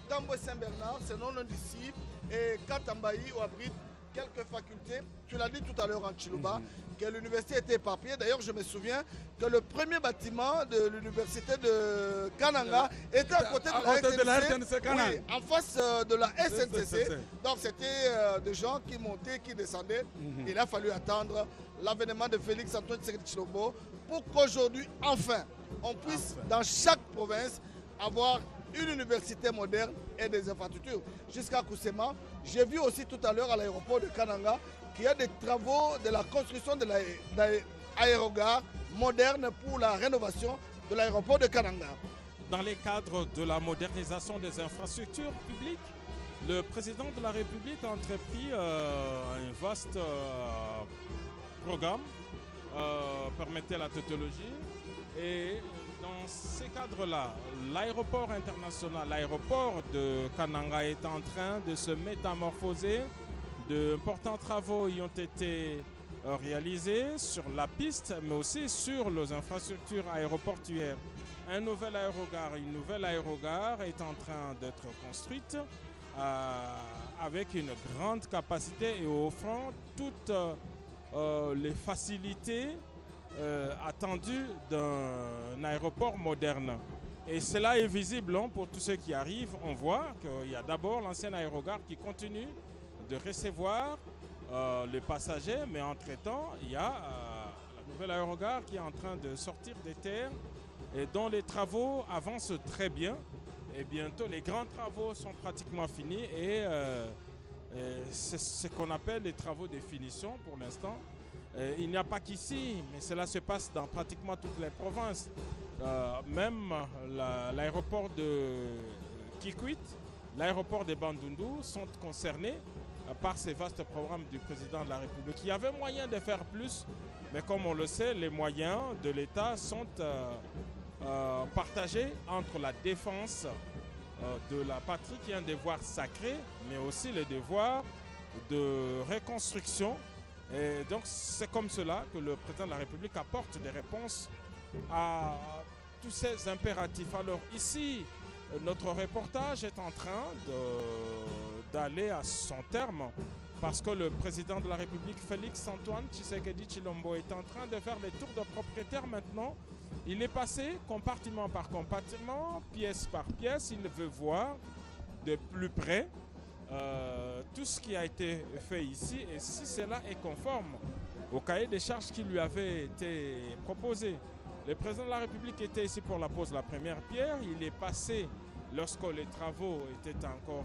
C: Tamboué Saint-Bernard, c'est non loin d'ici, et Katambayi où abrite quelques facultés. Tu l'as dit tout à l'heure en Chiluba, que l'université était éparpillée. D'ailleurs, je me souviens que le premier bâtiment de l'université de Kananga était à côté de la SNCC, oui, en face de la SNCC. Donc c'était des gens qui montaient, qui descendaient. Il a fallu attendre l'avènement de Félix Antoine Tshisekedi Tshilombo pour qu'aujourd'hui, enfin, on puisse dans chaque province avoir une université moderne et des infrastructures. Jusqu'à Kousema, j'ai vu aussi tout à l'heure à l'aéroport de Kananga qu'il y a des travaux de la construction de l'aérogare moderne pour la rénovation de l'aéroport de Kananga.
A: Dans les cadres de la modernisation des infrastructures publiques, le président de la République a entrepris un vaste programme, permettez la tautologie, et dans ces cadres-là, l'aéroport international, l'aéroport de Kananga est en train de se métamorphoser. D'importants travaux y ont été réalisés sur la piste, mais aussi sur les infrastructures aéroportuaires. Un nouvel aérogare, une nouvelle aérogare est en train d'être construite avec une grande capacité et offrant toutes les facilités attendu d'un aéroport moderne. Et cela est visible pour tous ceux qui arrivent. On voit qu'il y a d'abord l'ancien aérogare qui continue de recevoir les passagers, mais entre-temps, il y a la nouvelle aérogare qui est en train de sortir des terres et dont les travaux avancent très bien. Et bientôt, les grands travaux sont pratiquement finis et c'est ce qu'on appelle les travaux de finition pour l'instant. Il n'y a pas qu'ici, mais cela se passe dans pratiquement toutes les provinces. Même l'aéroport de Kikwit, l'aéroport de Bandundu sont concernés par ces vastes programmes du président de la République. Il y avait moyen de faire plus, mais comme on le sait, les moyens de l'État sont partagés entre la défense de la patrie, qui est un devoir sacré, mais aussi le devoir de reconstruction. Et donc c'est comme cela que le président de la République apporte des réponses à tous ces impératifs. Alors ici, notre reportage est en train d'aller à son terme parce que le président de la République, Félix Antoine Tshisekedi Tshilombo, est en train de faire les tours de propriétaires maintenant. Il est passé compartiment par compartiment, pièce par pièce. Il veut voir de plus près tout ce qui a été fait ici et si cela est conforme au cahier des charges qui lui avait été proposé. Le président de la République était ici pour la pose de la première pierre. Il est passé lorsque les travaux étaient encore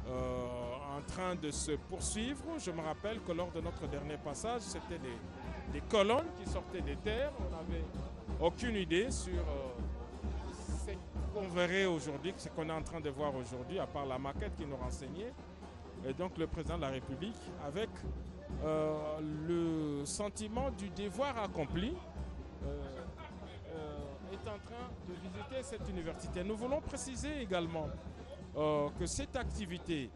A: en train de se poursuivre. Je me rappelle que lors de notre dernier passage, c'était des colonnes qui sortaient des terres. On n'avait aucune idée sur ce qu'on verrait aujourd'hui, ce qu'on est en train de voir aujourd'hui, à part la maquette qui nous renseignait. Et donc le président de la République, avec le sentiment du devoir accompli, est en train de visiter cette université. Nous voulons préciser également que cette activité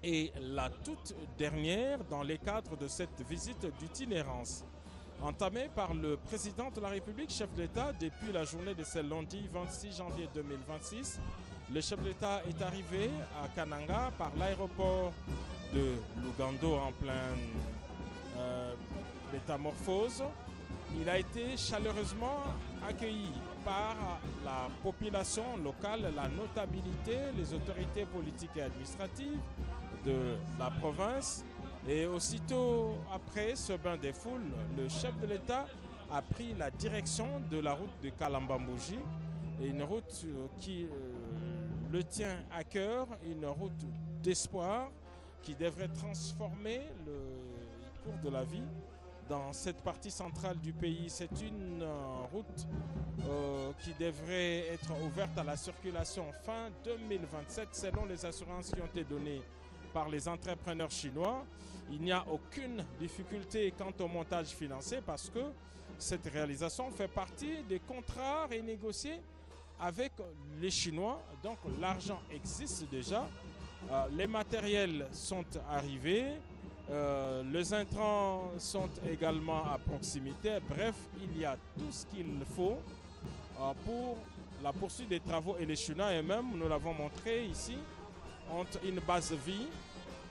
A: est la toute dernière dans les cadres de cette visite d'itinérance. entamée par le président de la République, chef de l'État, depuis la journée de ce lundi 26 janvier 2026. Le chef de l'État est arrivé à Kananga par l'aéroport de Lugando en pleine métamorphose. Il a été chaleureusement accueilli par la population locale, la notabilité, les autorités politiques et administratives de la province. Et aussitôt après ce bain des foules, le chef de l'État a pris la direction de la route de Kalamba-Mbouji, une route qui le tient à cœur, une route d'espoir qui devrait transformer le cours de la vie dans cette partie centrale du pays. C'est une route qui devrait être ouverte à la circulation fin 2027 selon les assurances qui ont été données par les entrepreneurs chinois. Il n'y a aucune difficulté quant au montage financier parce que cette réalisation fait partie des contrats renégociés avec les Chinois. Donc l'argent existe déjà, les matériels sont arrivés, les intrants sont également à proximité. Bref, il y a tout ce qu'il faut pour la poursuite des travaux et les Chinois eux-mêmes, nous l'avons montré ici, ont une base de vie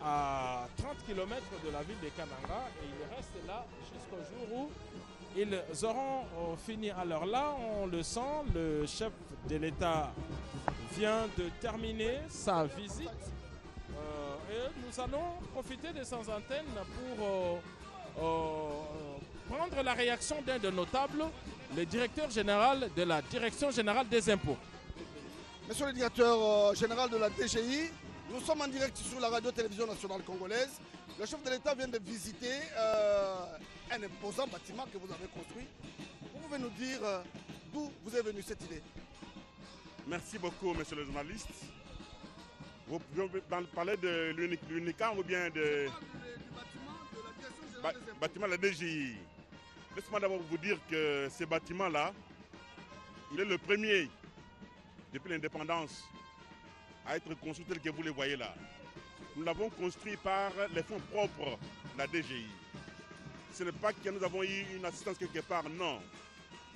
A: à 30 km de la ville de Kananga et ils restent là jusqu'au jour où ils auront fini. Alors là, on le sent, le chef de l'État vient de terminer sa visite et nous allons profiter de sans antenne pour prendre la réaction d'un de nos notables, le directeur général de la Direction générale des impôts.
C: Monsieur le directeur général de la DGI, nous sommes en direct sur la radio-télévision nationale congolaise. Le chef de l'État vient de visiter un imposant bâtiment que vous avez construit. Vous pouvez nous dire d'où vous est venue cette idée?
K: Merci beaucoup, monsieur le journaliste. Vous pouvez parler de l'UNICAM ou bien du bâtiment de la DGI. Laissez-moi d'abord vous dire que ce bâtiment-là, il est le premier depuis l'indépendance à être construit tel que vous le voyez là. Nous l'avons construit par les fonds propres de la DGI. Ce n'est pas que nous avons eu une assistance quelque part, non.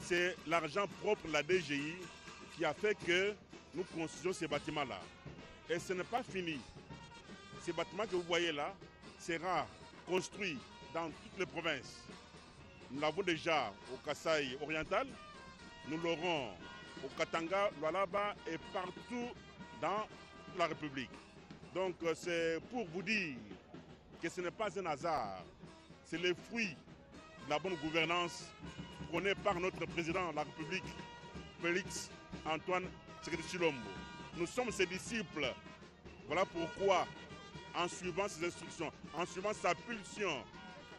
K: C'est l'argent propre de la DGI qui a fait que nous construisons ces bâtiments-là. Et ce n'est pas fini. Ces bâtiments que vous voyez là sera construit dans toutes les provinces. Nous l'avons déjà au Kasaï oriental, nous l'aurons au Katanga, Lualaba et partout dans la République. Donc c'est pour vous dire que ce n'est pas un hasard, c'est le fruit de la bonne gouvernance prônée par notre président de la République, Félix Antoine Tshisekedi Tshilombo. Nous sommes ses disciples. Voilà pourquoi, en suivant ses instructions, en suivant sa pulsion,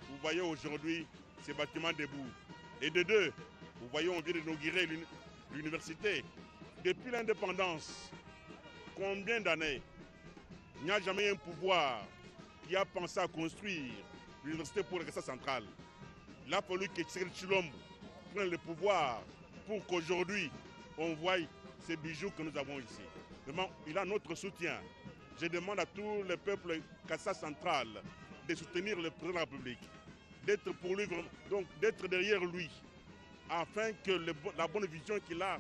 K: vous voyez aujourd'hui ces bâtiments debout. Et de deux, vous voyez, on vient d'inaugurer l'université. Depuis l'indépendance, combien d'années il n'y a jamais un pouvoir qui a pensé à construire l'université pour le Kassai central. Il a fallu que Tshisekedi Tshilombo prenne le pouvoir pour qu'aujourd'hui on voie ces bijoux que nous avons ici. Vraiment, il a notre soutien. Je demande à tout le peuple Kassai central de soutenir le président de la République, d'être pour lui, donc d'être derrière lui, afin que la bonne vision qu'il a,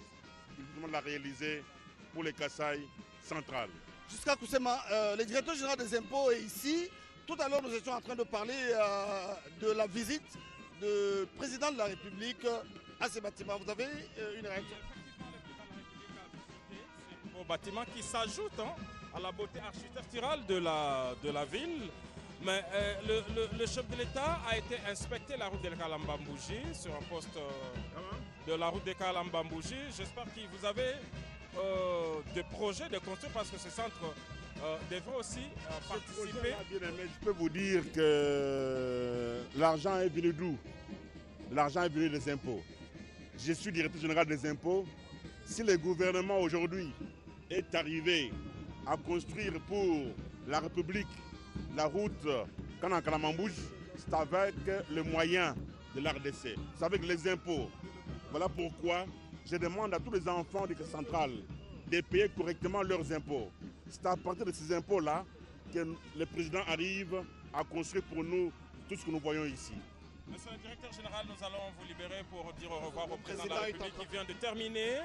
K: il la réaliser pour le Kassai central.
C: Jusqu'à Kusema, le directeur général des impôts est ici. Tout à l'heure, nous étions en train de parler de la visite du président de la République à ces bâtiments. Vous avez une réaction?
A: C'est un bâtiment qui s'ajoute à la beauté architecturale de la ville. Mais le chef de l'État a été inspecter la route de Kalamba-Mbouji sur un poste de la route de Kalamba-Mbouji. J'espère que vous avez des projets de construire parce que ce centre devrait aussi participer.
K: Je peux vous dire que l'argent est venu d'où? L'argent est venu des impôts. Je suis directeur général des impôts. Si le gouvernement aujourd'hui est arrivé à construire pour la République la route Kalamba-Mbouji, c'est avec les moyens de l'RDC, c'est avec les impôts. Voilà pourquoi je demande à tous les enfants du Kassai central de payer correctement leurs impôts. C'est à partir de ces impôts-là que le président arrive à construire pour nous tout ce que nous voyons ici.
A: Monsieur le directeur général, nous allons vous libérer pour dire au revoir au président de la République qui vient de terminer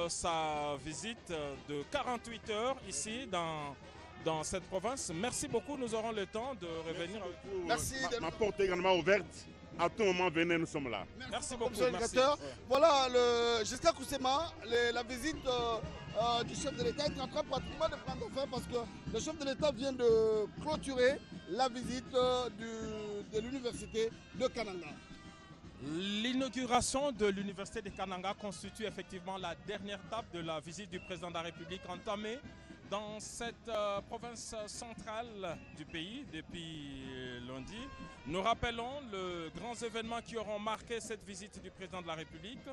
A: sa visite de 48 heures ici dans cette province. Merci beaucoup, nous aurons le temps de revenir.
C: Merci.
K: Ma porte est également ouverte. À tout moment, venez, nous sommes là.
C: Merci beaucoup, monsieur le directeur. Voilà, jusqu'à Koussema, la visite du chef de l'État est en train pratiquement de prendre fin parce que le chef de l'État vient de clôturer la visite de l'université de Kananga.
A: L'inauguration de l'université de Kananga constitue effectivement la dernière étape de la visite du président de la République entamée dans cette province centrale du pays depuis lundi. Nous rappelons les grands événements qui auront marqué cette visite du président de la République.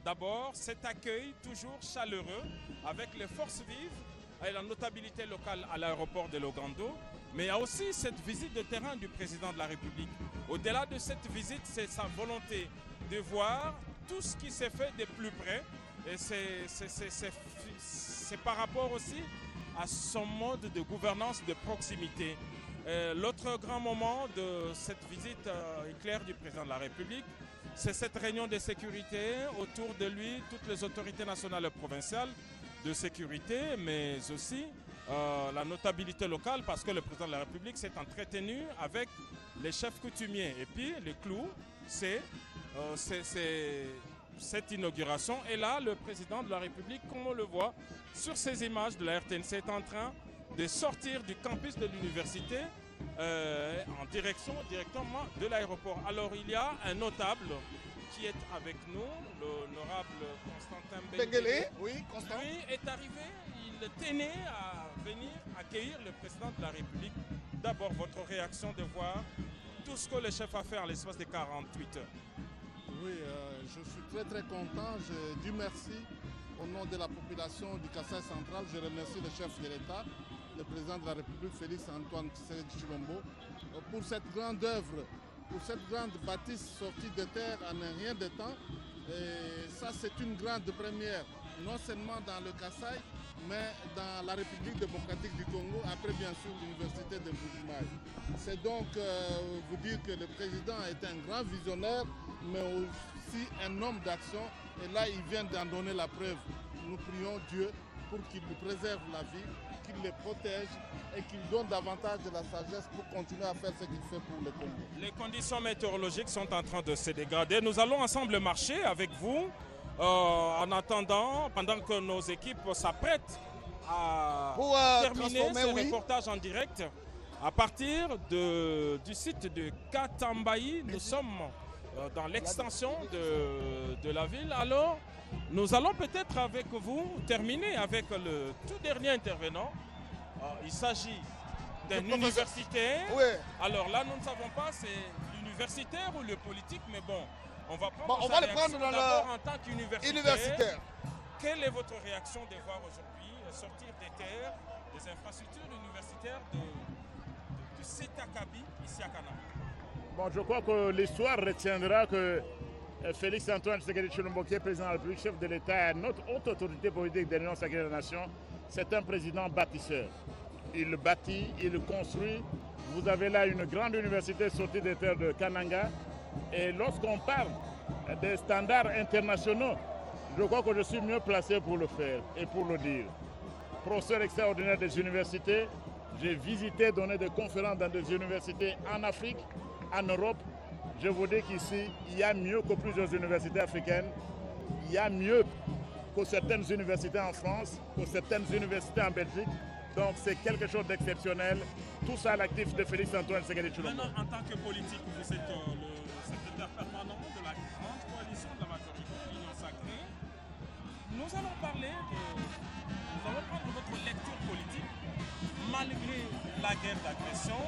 A: D'abord, cet accueil toujours chaleureux avec les forces vives et la notabilité locale à l'aéroport de Logando. Mais il y a aussi cette visite de terrain du président de la République. Au-delà de cette visite, c'est sa volonté de voir tout ce qui s'est fait de plus près. Et c'est par rapport aussi à son mode de gouvernance de proximité. L'autre grand moment de cette visite éclair du président de la République, c'est cette réunion de sécurité. Autour de lui, toutes les autorités nationales et provinciales de sécurité, mais aussi la notabilité locale, parce que le président de la République s'est entretenu avec les chefs coutumiers. Et puis, le clou, c'est cette inauguration. Et là, le président de la République, comme on le voit sur ces images de la RTNC, est en train de sortir du campus de l'université en directement de l'aéroport. Alors, il y a un notable qui est avec nous, l'honorable Constantin Benguele.
C: Oui, Constant.
A: Lui est arrivé, il tenait à venir accueillir le président de la République. D'abord, votre réaction de voir tout ce que le chef a fait en l'espace de 48 heures.
L: Oui, je suis très content. Je dis merci au nom de la population du Kasaï central. Je remercie le chef de l'État, le président de la République, Félix Antoine Tshisekedi Tshilombo, pour cette grande œuvre, pour cette grande bâtisse sortie de terre en un rien de temps. Et ça, c'est une grande première, non seulement dans le Kasaï, mais dans la République démocratique du Congo, après bien sûr l'université de Mbujimayi. C'est donc vous dire que le président est un grand visionnaire, mais aussi un homme d'action. Et là, il vient d'en donner la preuve. Nous prions Dieu pour qu'il lui préserve la vie, qu'il les protège et qu'il donne davantage de la sagesse pour continuer à faire ce qu'il fait pour le Congo.
A: Les conditions météorologiques sont en train de se dégrader. Nous allons ensemble marcher avec vous en attendant, pendant que nos équipes s'apprêtent à terminer ce reportage en direct. À partir du site de Katambayi, nous sommes dans l'extension de la ville. Alors, nous allons peut-être avec vous terminer avec le tout dernier intervenant. Il s'agit d'un universitaire.
C: Oui.
A: Alors là, nous ne savons pas c'est l'universitaire ou le politique, mais bon, on va prendre
C: on va le prendre
A: d'abord en tant qu'universitaire.
C: Universitaire.
A: Quelle est votre réaction de voir aujourd'hui sortir des terres, des infrastructures universitaires de Setakabi ici à Kananga?
M: Bon, je crois que l'histoire retiendra que Félix Antoine Tshisekedi Tshilombo, qui est président de la République, chef de l'État, notre haute autorité politique de l'Union sacrée des nations, c'est un président bâtisseur. Il bâtit, il construit. Vous avez là une grande université sortie des terres de Kananga. Et lorsqu'on parle des standards internationaux, je crois que je suis mieux placé pour le faire et pour le dire. Professeur extraordinaire des universités, j'ai visité, donné des conférences dans des universités en Afrique, en Europe. Je vous dis qu'ici, il y a mieux que plusieurs universités africaines. Il y a mieux que certaines universités en France, que certaines universités en Belgique. Donc c'est quelque chose d'exceptionnel. Tout ça à l'actif de Félix Antoine Tshisekedi Tshilombo.
A: Maintenant, en tant que politique, vous êtes le secrétaire permanent de la grande coalition de la majorité de l'Union sacrée. Nous allons prendre votre lecture politique. Malgré la guerre d'agression,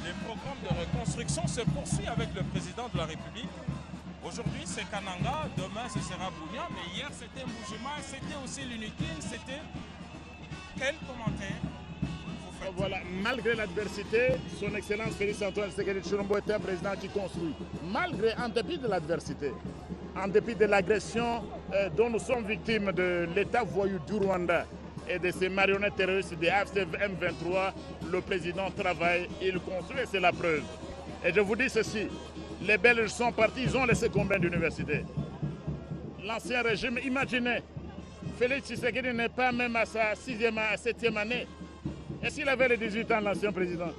A: les programmes de reconstruction se poursuivent avec le président de la République. Aujourd'hui, c'est Kananga, demain, ce sera Bunia, mais hier, c'était Mbujimayi, c'était aussi l'Unikin, c'était... Quel commentaire vous faites?
M: Voilà, malgré l'adversité, son Excellence Félix Antoine Tshisekedi Tshilombo est un président qui construit. Malgré, en dépit de l'adversité, en dépit de l'agression dont nous sommes victimes de l'État voyou du Rwanda et de ces marionnettes terroristes des AFC M23, le président travaille, il construit et c'est la preuve. Et je vous dis ceci, Les Belges sont partis, ils ont laissé combien d'universités? L'ancien régime, imaginez, Félix Tshisekedi n'est pas même à sa 6e, à 7e année. Et s'il avait les 18 ans, l'ancien président,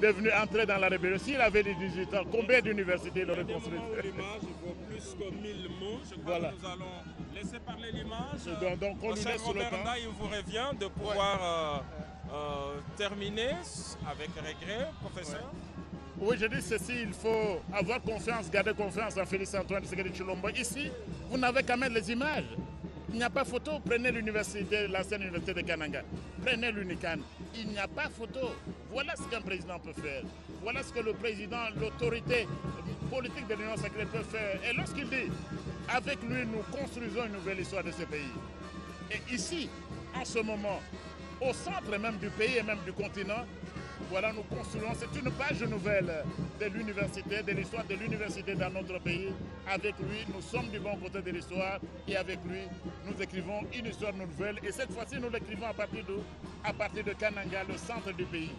M: devenu entré dans la rébellion, s'il avait les 18 ans, combien d'universités il aurait construit?
A: L'image vaut plus que 1000 mots. Je crois que nous allons laisser parler l'image.
M: Donc on lui laisse le
A: Robert
M: temps.
A: Ndaye, il vous revient de pouvoir terminer avec regret, professeur.
M: Oui, je dis ceci, il faut avoir confiance, garder confiance en Félix-Antoine Tshisekedi Tshilombo. Ici, vous n'avez qu'à mettre les images. Il n'y a pas photo. Prenez l'université, l'ancienne université de Kananga. Prenez l'UNICAN. Il n'y a pas photo. Voilà ce qu'un président peut faire. Voilà ce que le président, l'autorité politique de l'Union sacrée peut faire. Et lorsqu'il dit, avec lui, nous construisons une nouvelle histoire de ce pays. Et ici, en ce moment, au centre même du pays et même du continent, voilà, nous construisons, c'est une page nouvelle de l'université, de l'histoire de l'université dans notre pays. Avec lui, nous sommes du bon côté de l'histoire et avec lui, nous écrivons une histoire nouvelle. Et cette fois-ci, nous l'écrivons à partir de Kananga, le centre du pays.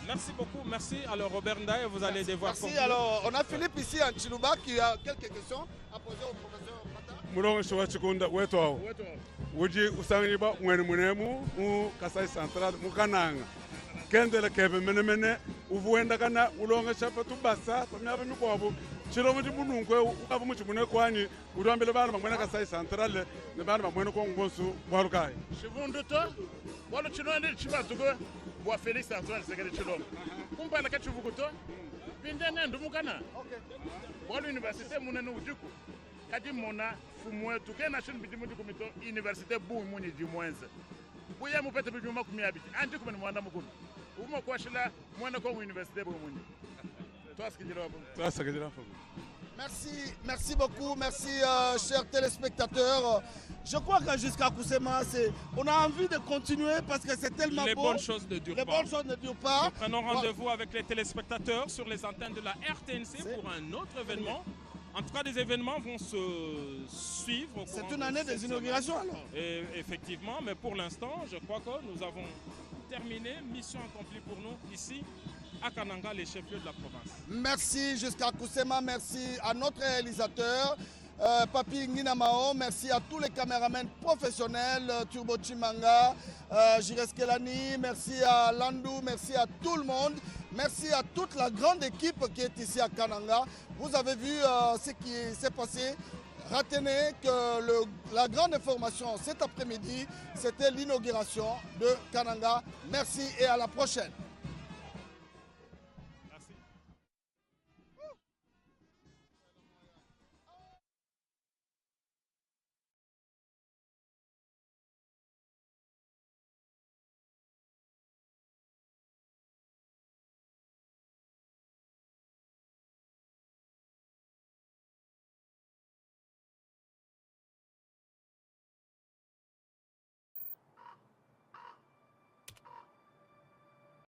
A: Merci beaucoup, merci. Alors Robert Ndaye, vous allez devoir
C: Merci. Alors, on a Philippe ici en Chiluba qui a quelques questions à poser au professeur Mata.
D: Mulongo shwa chikunda wetu uji usangiba mwene munemu mu Kasai Central mu Kananga kendele kebe mene uvuenda kana ulonga chapa tubasa pamyaba mikobo chilomo chibununkwe ukaba mu chimune kwani urambele bana bamwena Kasai Central ne bana bamwena ko ngosu warukai
M: Chivundu to walo chinone chibatugo bwa Félix Antoine Tshisekedi Tshilombo kumpana ka chivukuto pindene ndumukana walo université munene ujiku kadi mona fumwe tukena shin bidimundi komito université bu munyi dimwenze buya mu pete bijuma kumyabi andi kumene mwanda mukumi umo kwashila mwana ko université bu munyi
C: Merci beaucoup, merci chers téléspectateurs. Je crois que jusqu'à Kousema, on a envie de continuer parce que c'est tellement beau.
A: Les bonnes choses ne durent pas.
C: Les bonnes choses ne durent pas.
A: Nous prenons rendez-vous avec les téléspectateurs sur les antennes de la RTNC pour un autre événement. En tout cas, des événements vont se suivre.
C: C'est une année des inaugurations alors.
A: Et effectivement, mais pour l'instant, je crois que nous avons terminé. Mission accomplie pour nous ici à Kananga, les chefs-lieux de la province.
C: Merci jusqu'à Kousema, merci à notre réalisateur, Papi Nginamao, merci à tous les caméramans professionnels, Turbo Chimanga, Jires Kelani, merci à Landou, merci à tout le monde, merci à toute la grande équipe qui est ici à Kananga. Vous avez vu ce qui s'est passé. Retenez que la grande information cet après-midi, c'était l'inauguration de Kananga. Merci et à la prochaine.